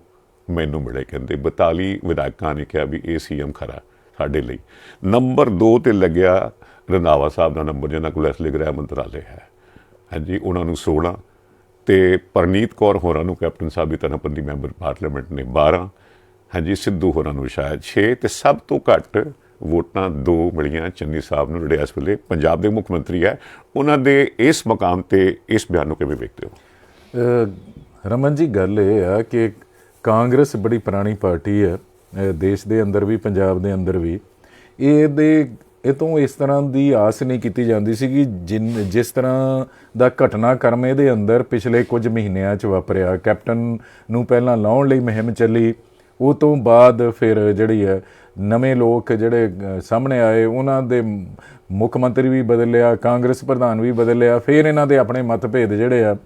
ਮੈਨੂੰ ਮਿਲੇ। ਕਹਿੰਦੇ 42 ਵਿਧਾਇਕਾਂ ਨੇ ਕਿਹਾ ਵੀ ਇਹ ਸੀਐਮ ਖਰਾ ਸਾਡੇ ਲਈ। ਨੰਬਰ 2 ਤੇ ਲੱਗਿਆ ਰੰਧਾਵਾ ਸਾਹਿਬ ਦਾ ਨੰਬਰ, ਜਿਹਨਾਂ ਕੋਲ ਇਸ ਲਈ ਗ੍ਰਹਿ ਮੰਤਰਾਲੇ ਹੈ ਹਾਂਜੀ, ਉਹਨਾਂ ਨੂੰ 16 ਤੇ ਪਰਨੀਤ ਕੌਰ ਹੋਰਾਂ ਨੂੰ ਕੈਪਟਨ ਸਾਹਿਬ ਦੀ ਧਰਮਪੰਥੀ ਮੈਂਬਰ ਪਾਰਲੀਮੈਂਟ ਨੇ 12 ਹਾਂਜੀ, ਸਿੱਧੂ ਹੋਰਾਂ ਨੂੰ ਸ਼ਾਇਦ 6, ਤੇ ਸਭ ਤੋਂ ਘੱਟ ਵੋਟਾਂ 2 ਮਿਲੀਆਂ ਚੰਨੀ ਸਾਹਿਬ ਨੂੰ, ਜਿਹੜੇ ਇਸ ਵੇਲੇ ਪੰਜਾਬ ਦੇ ਮੁੱਖ ਮੰਤਰੀ ਹੈ। ਉਹਨਾਂ ਦੇ ਇਸ ਮਕਾਮ ਤੇ ਇਸ ਬਿਆਨ ਨੂੰ ਕਿਵੇਂ ਵੇਖਦੇ ਹੋ? ਰਮਨ ਜੀ, ਗੱਲ ਇਹ ਆ ਕਿ ਕਾਂਗਰਸ ਬੜੀ ਪੁਰਾਣੀ ਪਾਰਟੀ ਹੈ, ਦੇਸ਼ ਦੇ ਅੰਦਰ ਵੀ ਪੰਜਾਬ ਦੇ ਅੰਦਰ ਵੀ। ਇਹ ਤੋਂ ਇਸ ਤਰ੍ਹਾਂ ਦੀ ਆਸ ਨਹੀਂ ਕੀਤੀ ਜਾਂਦੀ ਸੀ ਕਿ ਜਿਸ ਤਰ੍ਹਾਂ ਦਾ ਘਟਨਾਕ੍ਰਮ ਇਹਦੇ ਅੰਦਰ ਪਿਛਲੇ ਕੁਝ ਮਹੀਨਿਆਂ 'ਚ ਵਾਪਰਿਆ। ਕੈਪਟਨ ਨੂੰ ਪਹਿਲਾਂ ਲਾਉਣ ਲਈ ਮੁਹਿੰਮ ਚੱਲੀ, ਉਹ ਤੋਂ ਬਾਅਦ ਫਿਰ ਜਿਹੜੀ ਹੈ ਨਵੇਂ ਲੋਕ ਜਿਹੜੇ ਸਾਹਮਣੇ ਆਏ, ਉਹਨਾਂ ਦੇ ਮੁੱਖ ਮੰਤਰੀ ਵੀ ਬਦਲਿਆ, ਕਾਂਗਰਸ ਪ੍ਰਧਾਨ ਵੀ ਬਦਲਿਆ, ਫਿਰ ਇਹਨਾਂ ਦੇ ਆਪਣੇ ਮਤਭੇਦ ਜਿਹੜੇ ਆ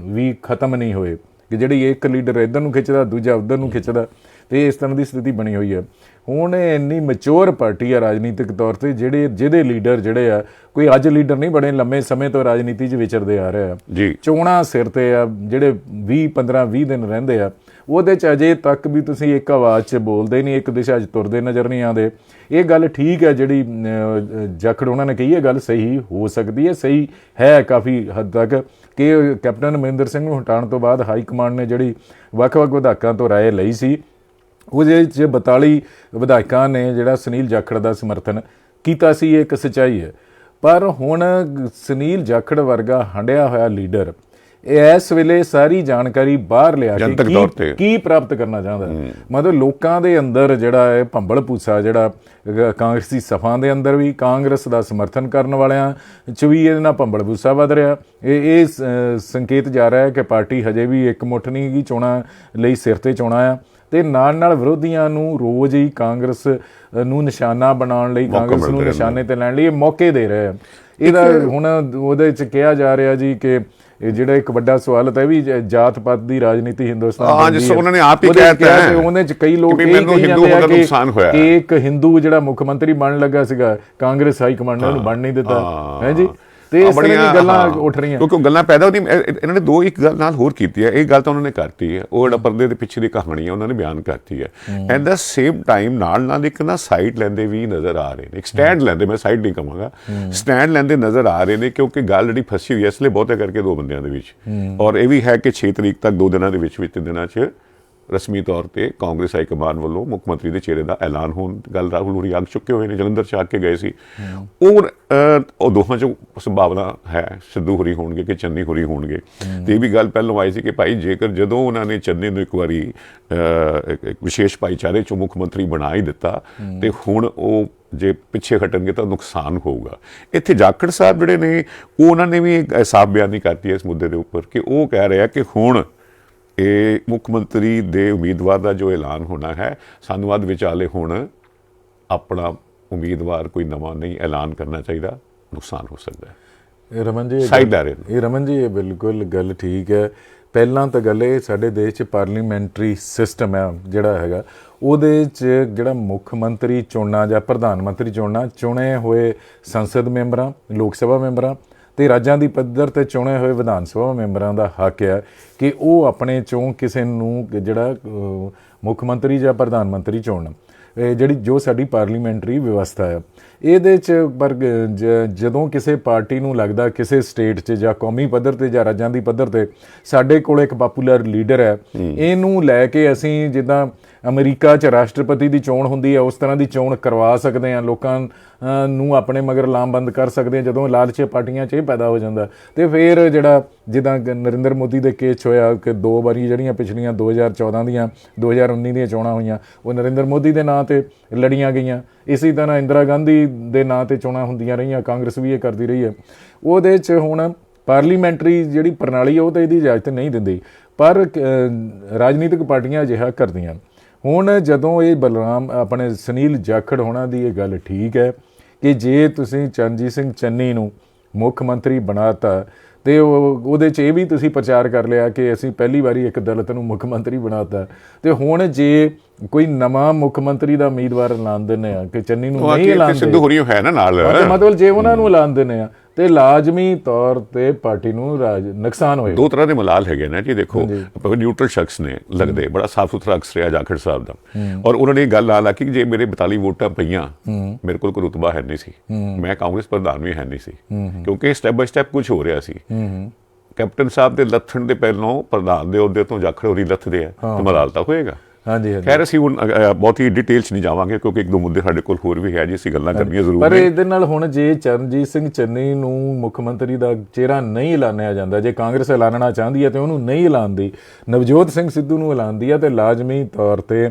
ਵੀ ਖਤਮ ਨਹੀਂ ਹੋਏ ਕਿ ਜਿਹੜੀ ਇੱਕ ਲੀਡਰ ਇੱਧਰ ਨੂੰ ਖਿੱਚਦਾ, ਦੂਜਾ ਉੱਧਰ ਨੂੰ ਖਿੱਚਦਾ, ਤੇ ਇਸ ਤਰ੍ਹਾਂ ਦੀ ਸਥਿਤੀ ਬਣੀ ਹੋਈ ਹੈ। ਹੁਣ ਇੰਨੀ ਮੈਚੋਰ ਪਾਰਟੀ ਆ ਰਾਜਨੀਤਿਕ ਤੌਰ ਤੇ, ਜਿਹਦੇ ਲੀਡਰ ਜਿਹੜੇ ਆ ਕੋਈ ਅੱਜ ਲੀਡਰ ਨਹੀਂ ਬਣੇ, ਲੰਮੇ ਸਮੇਂ ਤੋਂ ਰਾਜਨੀਤੀ 'ਚ ਵਿਚਰਦੇ ਆ ਰਹੇ ਆ ਜੀ। ਚੋਣਾਂ ਸਿਰ ਤੇ ਆ, ਜਿਹੜੇ 20-15-20 ਦਿਨ ਰਹਿੰਦੇ ਆ, ਉਹਦੇ 'ਚ ਅਜੇ ਤੱਕ ਵੀ ਤੁਸੀਂ ਇੱਕ ਆਵਾਜ਼ 'ਚ ਬੋਲਦੇ ਨਹੀਂ, ਇੱਕ ਦਿਸ਼ਾ 'ਚ ਤੁਰਦੇ ਨਜ਼ਰ ਨਹੀਂ ਆਉਂਦੇ। ਇਹ ਗੱਲ ਠੀਕ ਹੈ ਜਿਹੜੀ ਜਾਖੜ ਉਹਨਾਂ ਨੇ ਕਹੀ ਹੈ, ਗੱਲ ਸਹੀ ਹੋ ਸਕਦੀ ਹੈ, ਸਹੀ ਹੈ ਕਾਫੀ ਹੱਦ ਤੱਕ, ਕਿ ਕੈਪਟਨ ਅਮਰਿੰਦਰ ਸਿੰਘ ਨੂੰ ਹਟਾਉਣ ਤੋਂ ਬਾਅਦ ਹਾਈ ਕਮਾਂਡ ਨੇ ਜਿਹੜੀ ਵੱਖ-ਵੱਖ ਵਿਧਾਇਕਾਂ ਤੋਂ ਰਾਏ ਲਈ ਸੀ, ਉਹਦੇ 'ਚ 42 ਵਿਧਾਇਕਾਂ ਨੇ ਜਿਹੜਾ ਸੁਨੀਲ ਜਾਖੜ ਦਾ ਸਮਰਥਨ ਕੀਤਾ ਸੀ। ਇਹ ਇੱਕ ਸੱਚਾਈ ਹੈ। ਪਰ ਹੁਣ ਸੁਨੀਲ ਜਾਖੜ ਵਰਗਾ ਹੰਡਿਆ ਹੋਇਆ ਲੀਡਰ ਇਸ ਵੇਲੇ ਸਾਰੀ ਜਾਣਕਾਰੀ ਬਾਹਰ ਲਿਆ ਕੇ ਕੀ ਪ੍ਰਾਪਤ ਕਰਨਾ ਚਾਹੁੰਦਾ, ਮਤਲਬ ਲੋਕਾਂ ਦੇ ਅੰਦਰ ਜਿਹੜਾ ਹੈ ਭੰਬਲ ਭੂਸਾ, ਜਿਹੜਾ ਕਾਂਗਰਸੀ ਸਫਾਂ ਦੇ ਅੰਦਰ ਵੀ, ਕਾਂਗਰਸ ਦਾ ਸਮਰਥਨ ਕਰਨ ਵਾਲਿਆਂ 'ਚ ਵੀ ਇਹਦੇ ਨਾਲ ਭੰਬਲ ਭੂਸਾ ਵੱਧ ਰਿਹਾ। ਇਹ ਸੰਕੇਤ ਜਾ ਰਿਹਾ ਹੈ ਕਿ ਪਾਰਟੀ ਹਜੇ ਵੀ ਇੱਕ ਮੁੱਠ ਨਹੀਂ ਗੀ, ਚੋਣਾਂ ਲਈ ਸਿਰ ਤੇ ਚੋਣਾਂ ਆ, ਤੇ ਨਾਲ ਵਿਰੋਧੀਆਂ ਨੂੰ ਰੋਜ਼ ਹੀ ਕਾਂਗਰਸ ਨੂੰ ਨਿਸ਼ਾਨਾ ਬਣਾਉਣ ਲਈ, ਕਾਂਗਰਸ ਨੂੰ ਨਿਸ਼ਾਨੇ ਤੇ ਲੈਣ ਲਈ ਇਹ ਮੌਕੇ ਦੇ ਰਹੇ ਆ। ਇਹਦਾ ਹੁਣ ਉਹਦੇ 'ਚ ਕਿਹਾ ਜਾ ਰਿਹਾ ਜੀ ਕਿ ਇਹ ਜਿਹੜਾ ਇੱਕ ਵੱਡਾ ਸਵਾਲ ਹੈ ਵੀ ਜਾਤ ਪਾਤ ਦੀ ਰਾਜਨੀਤੀ ਹਿੰਦੁਸਤਾਨ ਜਿਸ ਉਹਨਾਂ ਨੇ ਆਪ ਹੀ ਕਹਿਤਾ ਹੈ, ਉਹਦੇ 'ਚ ਕਈ ਲੋਕ ਇਹ ਕਹਿੰਦੇ ਆ ਕਿ ਇੱਕ ਹਿੰਦੂ ਜਿਹੜਾ ਮੁੱਖ ਮੰਤਰੀ ਬਣਨ ਲੱਗਾ ਸੀਗਾ, ਕਾਂਗਰਸ ਹਾਈ ਕਮਾਂਡ ਨੇ ਉਹਨੂੰ ਬਣ ਨਹੀਂ ਦਿੱਤਾ ਹੈ ਜੀ। ਤੇ ਇਸ ਤਰ੍ਹਾਂ ਦੀਆਂ ਗੱਲਾਂ ਉੱਠ ਰਹੀਆਂ, ਕਿਉਂਕਿ ਗੱਲਾਂ ਪੈਦਾ ਹੁੰਦੀਆਂ। ਇਹਨਾਂ ਨੇ ਇੱਕ ਗੱਲ ਨਾਲ ਹੋਰ ਕੀਤੀ ਹੈ, ਇਹ ਗੱਲ ਤਾਂ ਉਹਨਾਂ ਨੇ ਕਰਤੀ ਹੈ, ਉਹ ਜਿਹੜਾ ਪਰਦੇ ਦੇ ਪਿੱਛੇ ਦੀ ਕਹਾਣੀ ਹੈ ਉਹਨਾਂ ਨੇ ਬਿਆਨ ਕਰਤੀ ਹੈ। ਐਟ ਦਾ ਸੇਮ ਟਾਈਮ ਨਾਲ ਇੱਕ ਨਾ ਸਾਈਡ ਲੈਂਦੇ ਵੀ ਨਜ਼ਰ ਆ ਰਹੇ ਨੇ, ਇੱਕ ਸਟੈਂਡ ਲੈਂਦੇ, ਮੈਂ ਸਾਈਡ ਨਹੀਂ ਕਹਾਂਗਾ, ਸਟੈਂਡ ਲੈਂਦੇ ਨਜ਼ਰ ਆ ਰਹੇ ਨੇ, ਕਿਉਂਕਿ ਗੱਲ ਜਿਹੜੀ ਫਸੀ ਹੋਈ ਹੈ ਇਸ ਲਈ ਬਹੁਤੇ ਕਰਕੇ 2 ਬੰਦਿਆਂ ਦੇ ਵਿੱਚ। ਔਰ ਇਹ ਵੀ ਹੈ ਕਿ 6 ਤਰੀਕ ਤੱਕ 2 ਦਿਨਾਂ ਦੇ ਵਿੱਚ 3 ਦਿਨਾਂ 'ਚ ਰਸਮੀ ਤੌਰ ਤੇ ਕਾਂਗਰਸ ਹਾਈ ਕਮਾਨ ਵੱਲੋਂ ਮੁੱਖ ਮੰਤਰੀ ਦੇ ਚਿਹਰੇ ਦਾ ਐਲਾਨ ਹੋਣ। ਗੱਲ ਰਾਹੁਲ ਹੋਰੀ ਆ ਚੁੱਕੇ ਹੋਏ ਨੇ, ਜਲੰਧਰ 'ਚ ਆ ਕੇ ਗਏ ਸੀ। ਉਹ ਦੋਹਾਂ 'ਚ ਸੰਭਾਵਨਾ ਹੈ ਸਿੱਧੂ ਹੋਰੀ ਹੋਣਗੇ ਕਿ ਚੰਨੀ ਹੋਰੀ ਹੋਣਗੇ। ਤੇ ਇਹ ਵੀ ਗੱਲ ਪਹਿਲਾਂ ਆਈ ਸੀ ਕਿ ਭਾਈ ਜੇਕਰ ਜਦੋਂ ਉਹਨਾਂ ਨੇ ਚੰਨੀ ਨੂੰ ਇੱਕ ਵਾਰੀ ਵਿਸ਼ੇਸ਼ ਭਾਈਚਾਰੇ 'ਚੋਂ ਮੁੱਖ ਮੰਤਰੀ ਬਣਾ ਹੀ ਦਿੱਤਾ, ਤੇ ਹੁਣ ਉਹ ਜੇ ਪਿੱਛੇ ਹਟਣਗੇ ਤਾਂ ਨੁਕਸਾਨ ਹੋਊਗਾ। ਇੱਥੇ ਜਾਖੜ ਸਾਹਿਬ ਜਿਹੜੇ ਨੇ ਉਹਨਾਂ ਨੇ ਵੀ ਸਾਫ਼ ਬਿਆਨੀ ਕਰਤੀ ਹੈ ਇਸ ਮੁੱਦੇ ਦੇ ਉੱਪਰ ਕਿ ਉਹ ਕਹਿ ਰਿਹਾ ਕਿ ਹੁਣ ਇਹ ਮੁੱਖ ਮੰਤਰੀ ਦੇ ਉਮੀਦਵਾਰ ਦਾ ਜੋ ਐਲਾਨ ਹੋਣਾ ਹੈ, ਸਾਨੂੰ ਅੱਧ ਵਿਚਾਲੇ ਹੁਣ ਆਪਣਾ ਉਮੀਦਵਾਰ ਕੋਈ ਨਵਾਂ ਨਹੀਂ ਐਲਾਨ ਕਰਨਾ ਚਾਹੀਦਾ, ਨੁਕਸਾਨ ਹੋ ਸਕਦਾ ਹੈ। ਰਮਨ ਜੀ ਇਹ ਬਿਲਕੁਲ ਗੱਲ ਠੀਕ ਹੈ। ਪਹਿਲਾਂ ਤਾਂ ਗੱਲ ਇਹ, ਸਾਡੇ ਦੇਸ਼ 'ਚ ਪਾਰਲੀਮੈਂਟਰੀ ਸਿਸਟਮ ਹੈ ਜਿਹੜਾ ਹੈਗਾ, ਉਹਦੇ 'ਚ ਜਿਹੜਾ ਮੁੱਖ ਮੰਤਰੀ ਚੁਣਨਾ ਜਾਂ ਪ੍ਰਧਾਨ ਮੰਤਰੀ ਚੁਣਨਾ, ਚੁਣੇ ਹੋਏ ਸੰਸਦ ਮੈਂਬਰਾਂ, ਲੋਕ ਸਭਾ ਮੈਂਬਰਾਂ ਤੇ ਰਾਜਾਂ ਦੀ ਪੱਧਰ ਤੇ ਚੁਣੇ ਹੋਏ ਵਿਧਾਨ ਸਭਾ ਮੈਂਬਰਾਂ ਦਾ ਹੱਕ ਹੈ ਕਿ ਉਹ ਆਪਣੇ 'ਚੋਂ ਕਿਸੇ ਨੂੰ ਜਿਹੜਾ ਮੁੱਖ ਮੰਤਰੀ ਜਾਂ ਪ੍ਰਧਾਨ ਮੰਤਰੀ ਚੁਣਨ। ਜਿਹੜੀ ਜੋ ਸਾਡੀ ਪਾਰਲੀਮੈਂਟਰੀ ਵਿਵਸਥਾ ਹੈ, ਇਹਦੇ 'ਚ ਪਰ ਜਦੋਂ ਕਿਸੇ ਪਾਰਟੀ ਨੂੰ ਲੱਗਦਾ ਕਿਸੇ ਸਟੇਟ 'ਚ ਜਾਂ ਕੌਮੀ ਪੱਧਰ 'ਤੇ ਜਾਂ ਰਾਜਾਂ ਦੀ ਪੱਧਰ 'ਤੇ ਸਾਡੇ ਕੋਲ ਇੱਕ ਪਾਪੂਲਰ ਲੀਡਰ ਹੈ, ਇਹਨੂੰ ਲੈ ਕੇ ਅਸੀਂ ਜਿੱਦਾਂ ਅਮਰੀਕਾ 'ਚ ਰਾਸ਼ਟਰਪਤੀ ਦੀ ਚੋਣ ਹੁੰਦੀ ਹੈ ਉਸ ਤਰ੍ਹਾਂ ਦੀ ਚੋਣ ਕਰਵਾ ਸਕਦੇ ਹਾਂ, ਲੋਕਾਂ ਨੂੰ ਆਪਣੇ ਮਗਰ ਲਾਮਬੰਦ ਕਰ ਸਕਦੇ ਹਾਂ। ਜਦੋਂ ਲਾਲਚੀ ਪਾਰਟੀਆਂ 'ਚ ਇਹ ਪੈਦਾ ਹੋ ਜਾਂਦਾ, ਅਤੇ ਫਿਰ ਜਿਹੜਾ ਜਿੱਦਾਂ ਨਰਿੰਦਰ ਮੋਦੀ ਦੇ ਕੇਸ 'ਚ ਹੋਇਆ ਕਿ 2 ਵਾਰੀ ਜਿਹੜੀਆਂ ਪਿਛਲੀਆਂ 2014 ਦੀਆਂ 2019 ਦੀਆਂ ਚੋਣਾਂ ਹੋਈਆਂ ਉਹ ਨਰਿੰਦਰ ਮੋਦੀ ਦੇ ਨਾਂ 'ਤੇ ਲੜੀਆਂ ਗਈਆਂ। ਇਸੇ ਤਰ੍ਹਾਂ ਇੰਦਰਾ ਗਾਂਧੀ ਦੇ ਨਾਂ 'ਤੇ ਚੋਣਾਂ ਹੁੰਦੀਆਂ ਰਹੀਆਂ, ਕਾਂਗਰਸ ਵੀ ਇਹ ਕਰਦੀ ਰਹੀ ਹੈ। ਉਹਦੇ 'ਚ ਹੁਣ ਪਾਰਲੀਮੈਂਟਰੀ ਜਿਹੜੀ ਪ੍ਰਣਾਲੀ ਹੈ ਉਹ ਤਾਂ ਇਹਦੀ ਇਜਾਜ਼ਤ ਨਹੀਂ ਦਿੰਦੀ, ਪਰ ਰਾਜਨੀਤਿਕ ਪਾਰਟੀਆਂ ਅਜਿਹਾ ਕਰਦੀਆਂ। ਹੁਣ ਜਦੋਂ ਇਹ ਬਲਰਾਮ ਆਪਣੇ ਸੁਨੀਲ ਜਾਖੜ ਹੋਣਾ ਦੀ ਇਹ ਗੱਲ ਠੀਕ ਹੈ ਕਿ ਜੇ ਤੁਸੀਂ ਚਰਨਜੀਤ ਸਿੰਘ ਚੰਨੀ ਨੂੰ ਮੁੱਖ ਮੰਤਰੀ ਬਣਾਤਾ ਤੇ ਉਹਦੇ 'ਚ ਇਹ ਵੀ ਤੁਸੀਂ ਪ੍ਰਚਾਰ ਕਰ ਲਿਆ ਕਿ ਅਸੀਂ ਪਹਿਲੀ ਵਾਰੀ ਇੱਕ ਦਲਿਤ ਨੂੰ ਮੁੱਖ ਮੰਤਰੀ ਬਣਾਤਾ, ਤੇ ਹੁਣ ਜੇ ਕੋਈ ਨਵਾਂ ਮੁੱਖ ਮੰਤਰੀ ਦਾ ਉਮੀਦਵਾਰ ਐਲਾਨ ਦਿੰਦੇ ਆ ਕਿ ਚੰਨੀ ਨੂੰ ਨਹੀਂ ਐਲਾਨਦੇ, ਸਿੱਧੂ ਹੋਰੀ ਹੈ ਨਾ ਨਾਲ, ਮਤਲਬ ਜੇ ਉਹਨਾਂ ਨੂੰ ਐਲਾਨ ਦਿੰਦੇ ਆ ਤੇ ਲਾਜ਼ਮੀ ਤੌਰ ਤੇ ਪਾਰਟੀ ਨੂੰ ਨੁਕਸਾਨ ਹੋਏਗਾ। ਦੋ ਤਰ੍ਹਾਂ ਦੇ ਮਲਾਲ ਹੈਗੇ ਨੇ ਜੀ, ਦੇਖੋ ਨਿਊਟਰਲ ਸ਼ਖਸ ਨੇ ਲੱਗਦੇ, ਬੜਾ ਸਾਫ ਸੁਥਰਾ ਅਕਸ ਰਿਹਾ ਜਾਖੜ ਸਾਹਿਬ ਦਾ, ਔਰ ਉਹਨਾਂ ਨੇ ਇਹ ਗੱਲ ਲਾ ਕਿ ਜੇ ਮੇਰੇ 42 ਵੋਟਾਂ ਪਈਆਂ, ਮੇਰੇ ਕੋਲ ਕੋਈ ਰੁਤਬਾ ਹੈ ਨਹੀਂ ਸੀ, ਮੈਂ ਕਾਂਗਰਸ ਪ੍ਰਧਾਨ ਵੀ ਹੈ ਨਹੀਂ ਸੀ, ਕਿਉਂਕਿ ਸਟੈਪ ਬਾਈ ਸਟੈਪ ਕੁਝ ਹੋ ਰਿਹਾ ਸੀ। ਕੈਪਟਨ ਸਾਹਿਬ ਦੇ ਲੱਥਣ ਦੇ ਪਹਿਲੋਂ ਪ੍ਰਧਾਨ ਦੇ ਅਹੁਦੇ ਤੋਂ ਜਾਖੜ ਹੋਰੀ ਲੱਥਦੇ ਆ, ਤੇ ਮਲਾਲ ਤਾਂ ਹੋਏਗਾ। ਹਾਂਜੀ, ਖੈਰ ਅਸੀਂ ਹੁਣ ਬਹੁਤ ਹੀ ਡਿਟੇਲ 'ਚ ਨਹੀਂ ਜਾਵਾਂਗੇ, ਕਿਉਂਕਿ ਇੱਕ ਦੋ ਮੁੱਦੇ ਸਾਡੇ ਕੋਲ ਹੋਰ ਵੀ ਹੈ ਜੀ, ਅਸੀਂ ਗੱਲਾਂ ਕਰਨੀਆਂ ਜ਼ਰੂਰ ਪਰ ਇਹਦੇ ਨਾਲ ਹੁਣ ਜੇ ਚਰਨਜੀਤ ਸਿੰਘ ਚੰਨੀ ਨੂੰ ਮੁੱਖ ਮੰਤਰੀ ਦਾ ਚਿਹਰਾ ਨਹੀਂ ਐਲਾਨਿਆ ਜਾਂਦਾ, ਜੇ ਕਾਂਗਰਸ ਐਲਾਨਣਾ ਚਾਹੁੰਦੀ ਹੈ ਤੇ ਉਹਨੂੰ ਨਹੀਂ ਐਲਾਨਦੀ, ਨਵਜੋਤ ਸਿੰਘ ਸਿੱਧੂ ਨੂੰ ਐਲਾਨਦੀ ਹੈ, ਤੇ ਲਾਜ਼ਮੀ ਤੌਰ ਤੇ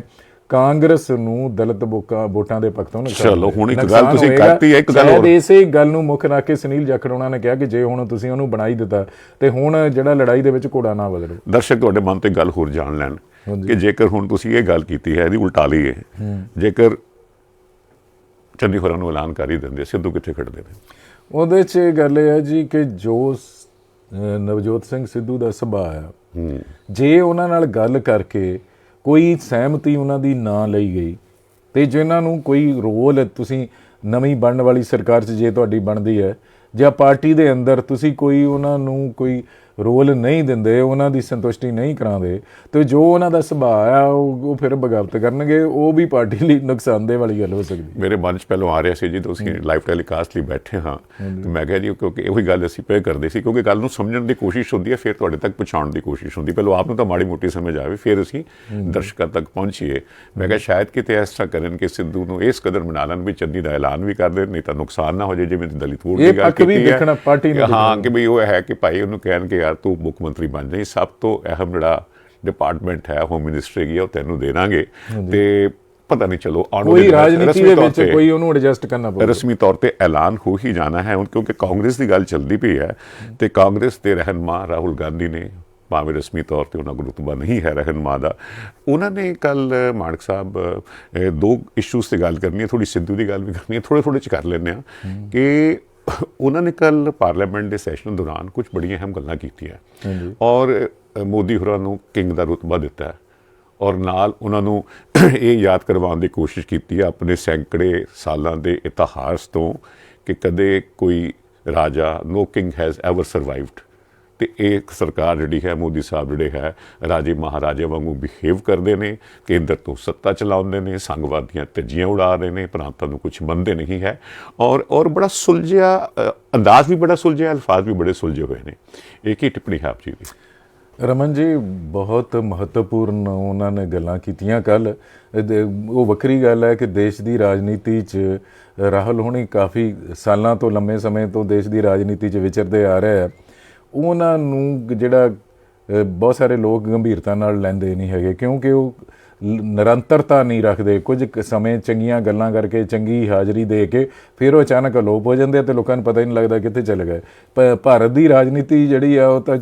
ਕਾਂਗਰਸ ਨੂੰ ਦਲਿਤ ਵੋਟਾਂ ਦੇ ਪੱਖ ਤੋਂ ਚਲੋ ਹੁਣ ਇੱਕ ਗੱਲ ਤੁਸੀਂ ਕਰਤੀ ਹੈ, ਇੱਕ ਗੱਲ ਹੋਰ ਇਸੇ ਗੱਲ ਨੂੰ ਮੁੱਖ ਰੱਖ ਕੇ ਸੁਨੀਲ ਜਾਖੜ ਉਹਨਾਂ ਨੇ ਕਿਹਾ ਕਿ ਜੇ ਹੁਣ ਤੁਸੀਂ ਉਹਨੂੰ ਬਣਾਈ ਦਿੱਤਾ ਤੇ ਹੁਣ ਜਿਹੜਾ ਲੜਾਈ ਦੇ ਵਿੱਚ ਘੋੜਾ ਨਾ ਬਦਲੋ। ਦਰਸ਼ਕ ਤੁਹਾਡੇ ਮਨ ਤੇ ਗੱਲ ਹੋਰ ਜਾਣ ਲੈਣ ਕਿ ਜੇਕਰ ਹੁਣ ਤੁਸੀਂ ਇਹ ਗੱਲ ਕੀਤੀ ਹੈ, ਇਹਦੀ ਉਲਟਾ ਲਈ ਹੈ, ਜੇਕਰ ਚੰਨੀ ਹੋਰਾਂ ਨੂੰ ਐਲਾਨ ਕਰ ਹੀ ਦਿੰਦੇ, ਸਿੱਧੂ ਕਿੱਥੇ ਖੜਦੇ ਨੇ? ਉਹਦੇ 'ਚ ਗੱਲ ਇਹ ਹੈ ਜੀ ਕਿ ਜੋ ਨਵਜੋਤ ਸਿੰਘ ਸਿੱਧੂ ਦਾ ਸੁਭਾਅ ਆ, ਜੇ ਉਹਨਾਂ ਨਾਲ ਗੱਲ ਕਰਕੇ ਕੋਈ ਸਹਿਮਤੀ ਉਹਨਾਂ ਦੀ ਨਾ ਲਈ ਗਈ ਤੇ ਜਿਹਨਾਂ ਨੂੰ ਕੋਈ ਰੋਲ ਤੁਸੀਂ ਨਵੀਂ ਬਣਨ ਵਾਲੀ ਸਰਕਾਰ 'ਚ ਜੇ ਤੁਹਾਡੀ ਬਣਦੀ ਹੈ, ਜਾਂ ਪਾਰਟੀ ਦੇ ਅੰਦਰ ਤੁਸੀਂ ਕੋਈ ਉਹਨਾਂ ਨੂੰ ਕੋਈ ਰੋਲ ਨਹੀਂ ਦਿੰਦੇ, ਉਹਨਾਂ ਦੀ ਸੰਤੁਸ਼ਟੀ ਨਹੀਂ ਕਰਾਉਂਦੇ, ਤੇ ਜੋ ਉਹਨਾਂ ਦਾ ਸੁਭਾਅ ਆ ਉਹ ਫਿਰ ਬਗਾਵਤ ਕਰਨਗੇ, ਉਹ ਵੀ ਪਾਰਟੀ ਲਈ ਨੁਕਸਾਨਦੇਹ ਵਾਲੀ ਗੱਲ ਹੋ ਸਕਦੀ। ਮੇਰੇ ਮਨ 'ਚ ਪਹਿਲਾਂ ਆ ਰਿਹਾ ਸੀ ਜੀ, ਤੁਸੀਂ ਲਾਈਵ ਟੈਲੀਕਾਸਟ ਲਈ ਬੈਠੇ ਹਾਂ, ਤੇ ਮੈਂ ਕਿਹਾ ਜੀ ਕਿਉਂਕਿ ਉਹੀ ਗੱਲ ਅਸੀਂ ਪੇ ਕਰਦੇ ਸੀ, ਕਿਉਂਕਿ ਗੱਲ ਨੂੰ ਸਮਝਣ ਦੀ ਕੋਸ਼ਿਸ਼ ਹੁੰਦੀ ਹੈ, ਫਿਰ ਤੁਹਾਡੇ ਤੱਕ ਪਹੁੰਚਾਉਣ ਦੀ ਕੋਸ਼ਿਸ਼ ਹੁੰਦੀ, ਪਹਿਲਾਂ ਆਪ ਨੂੰ ਤਾਂ ਮਾੜੀ ਮੋਟੀ ਸਮਝ ਆਵੇ, ਫਿਰ ਅਸੀਂ ਦਰਸ਼ਕਾਂ ਤੱਕ ਪਹੁੰਚੀਏ। ਮੈਂ ਕਿਹਾ ਸ਼ਾਇਦ ਕਿਤੇ ਇਸ ਤਰ੍ਹਾਂ ਕਰਨ ਕਿ ਸਿੱਧੂ ਨੂੰ ਇਸ ਕਦਰ ਬਣਾ ਲੈਣ ਵੀ ਚੰਨੀ ਦਾ ਐਲਾਨ ਵੀ ਕਰ ਦੇਣ, ਨਹੀਂ ਤਾਂ ਨੁਕਸਾਨ ਨਾ ਹੋ ਜਾਏ, ਜਿਵੇਂ ਦਲਿਤ ਵੋਟ ਦੀ ਗੱਲ ਕੀਤੀ ਹੈ, ਹਾਂ ਕਿ ਬਈ ਉਹ ਹੈ ਕਿ ਭਾਈ ਉਹਨੂੰ ਕਹਿਣ ਕਿ ਯਾਰ ਤੂੰ ਮੁੱਖ ਮੰਤਰੀ ਬਣ ਜਾਈ, ਸਭ ਤੋਂ ਅਹਿਮ ਜਿਹੜਾ ਡਿਪਾਰਟਮੈਂਟ ਹੈ ਹੋਮ ਮਿਨਿਸਟਰੀ ਕੀ ਹੈ ਉਹ ਤੈਨੂੰ ਦੇਣਾਗੇ, ਤੇ ਪਤਾ ਨਹੀਂ ਚਲੋ ਕੋਈ ਰਾਜਨੀਤੀ ਦੇ ਵਿੱਚ ਕੋਈ ਉਹਨੂੰ ਐਡਜਸਟ ਕਰਨਾ ਪਊਗਾ, ਰਸਮੀ ਤੌਰ ਤੇ ਐਲਾਨ ਹੋ ਹੀ ਜਾਣਾ ਹੈ ਹੁਣ, ਕਿਉਂਕਿ ਕਾਂਗਰਸ ਦੀ ਗੱਲ ਚੱਲਦੀ ਪਈ ਹੈ, ਤੇ ਕਾਂਗਰਸ ਦੇ ਰਹਿਨੁਮਾ ਰਾਹੁਲ ਗਾਂਧੀ ਨੇ, ਭਾਵੇਂ ਰਸਮੀ ਤੌਰ ਤੇ ਉਹਨਾਂ ਕੋਲ ਰੁਤਬਾ ਨਹੀਂ ਹੈ ਰਹਿਨੁਮਾ ਦਾ, ਉਹਨਾਂ ਨੇ ਕੱਲ ਮਾਨਕ ਸਾਹਿਬ ਦੋ ਇਸ਼ੂਜ਼ ਤੇ ਗੱਲ ਕਰਨੀ ਹੈ, ਥੋੜੀ ਸਿੱਧੂ ਦੀ ਗੱਲ ਵੀ ਕਰਨੀ ਹੈ, ਥੋੜੇ 'ਚ ਕਰ ਲੈਂਦੇ ਹਾਂ ਕਿ ਉਹਨਾਂ ਨੇ ਕੱਲ ਪਾਰਲੀਮੈਂਟ ਦੇ ਸੈਸ਼ਨ ਦੌਰਾਨ ਕੁਝ ਬੜੀਆਂ ਅਹਿਮ ਗੱਲਾਂ ਕੀਤੀਆਂ, ਔਰ ਮੋਦੀ ਹੋਰਾਂ ਨੂੰ ਕਿੰਗ ਦਾ ਰੁਤਬਾ ਦਿੱਤਾ, ਔਰ ਨਾਲ ਉਹਨਾਂ ਨੂੰ ਇਹ ਯਾਦ ਕਰਵਾਉਣ ਦੀ ਕੋਸ਼ਿਸ਼ ਕੀਤੀ ਹੈ ਆਪਣੇ ਸੈਂਕੜੇ ਸਾਲਾਂ ਦੇ ਇਤਿਹਾਸ ਤੋਂ ਕਿ ਕਦੇ ਕੋਈ ਰਾਜਾ, ਨੋ ਕਿੰਗ ਹੈਜ਼ ਐਵਰ ਸਰਵਾਈਵਡ, ਤੇ ਇਹ ਸਰਕਾਰ ਜਿਹੜੀ ਹੈ, ਮੋਦੀ ਸਾਹਿਬ ਜਿਹੜੇ ਹੈ ਰਾਜੇ ਮਹਾਰਾਜੇ ਵਾਂਗੂ ਬਿਹੇਵ ਕਰਦੇ ਨੇ, ਕੇਂਦਰ ਤੋਂ ਸੱਤਾ ਚਲਾਉਂਦੇ ਨੇ, ਸੰਘਵਾਦੀਆਂ ਧੱਜੀਆਂ ਉਡਾ ਰਹੇ ਨੇ, ਪ੍ਰਾਂਤਾਂ ਨੂੰ ਕੁਝ ਮੰਨਦੇ ਨਹੀਂ ਹੈ, ਔਰ ਬੜਾ ਸੁਲਝਿਆ ਅੰਦਾਜ਼ ਵੀ ਬੜਾ ਸੁਲਝਿਆ, ਅਲਫਾਜ਼ ਵੀ ਬੜੇ ਸੁਲਝੇ ਹੋਏ ਨੇ। ਇਹ ਕੀ ਟਿੱਪਣੀ ਹੈ ਆਪ ਜੀ ਦੀ? ਰਮਨ ਜੀ ਬਹੁਤ ਮਹੱਤਵਪੂਰਨ ਉਹਨਾਂ ਨੇ ਗੱਲਾਂ ਕੀਤੀਆਂ ਕੱਲ। ਉਹ ਵੱਖਰੀ ਗੱਲ ਹੈ ਕਿ ਦੇਸ਼ ਦੀ ਰਾਜਨੀਤੀ 'ਚ ਰਾਹੁਲ ਹੁਣੀ ਕਾਫੀ ਸਾਲਾਂ ਤੋਂ, ਲੰਮੇ ਸਮੇਂ ਤੋਂ ਦੇਸ਼ ਦੀ ਰਾਜਨੀਤੀ 'ਚ ਵਿਚਰਦੇ ਆ ਰਹੇ ਆ, ਉਹਨਾਂ ਨੂੰ ਜਿਹੜਾ ਬਹੁਤ ਸਾਰੇ ਲੋਕ ਗੰਭੀਰਤਾ ਨਾਲ ਲੈਂਦੇ ਨਹੀਂ ਹੈਗੇ, ਕਿਉਂਕਿ ਉਹ ਨਿਰੰਤਰਤਾ ਨਹੀਂ ਰੱਖਦੇ, ਕੁਝ ਸਮੇਂ ਚੰਗੀਆਂ ਗੱਲਾਂ ਕਰਕੇ, ਚੰਗੀ ਹਾਜ਼ਰੀ ਦੇ ਕੇ ਫਿਰ ਉਹ ਅਚਾਨਕ ਅਲੋਪ ਹੋ ਜਾਂਦੇ, ਅਤੇ ਲੋਕਾਂ ਨੂੰ ਪਤਾ ਹੀ ਨਹੀਂ ਲੱਗਦਾ ਕਿੱਥੇ ਚਲੇ ਗਏ। ਭਾਰਤ ਦੀ ਰਾਜਨੀਤੀ ਜਿਹੜੀ ਆ ਉਹ ਤਾਂ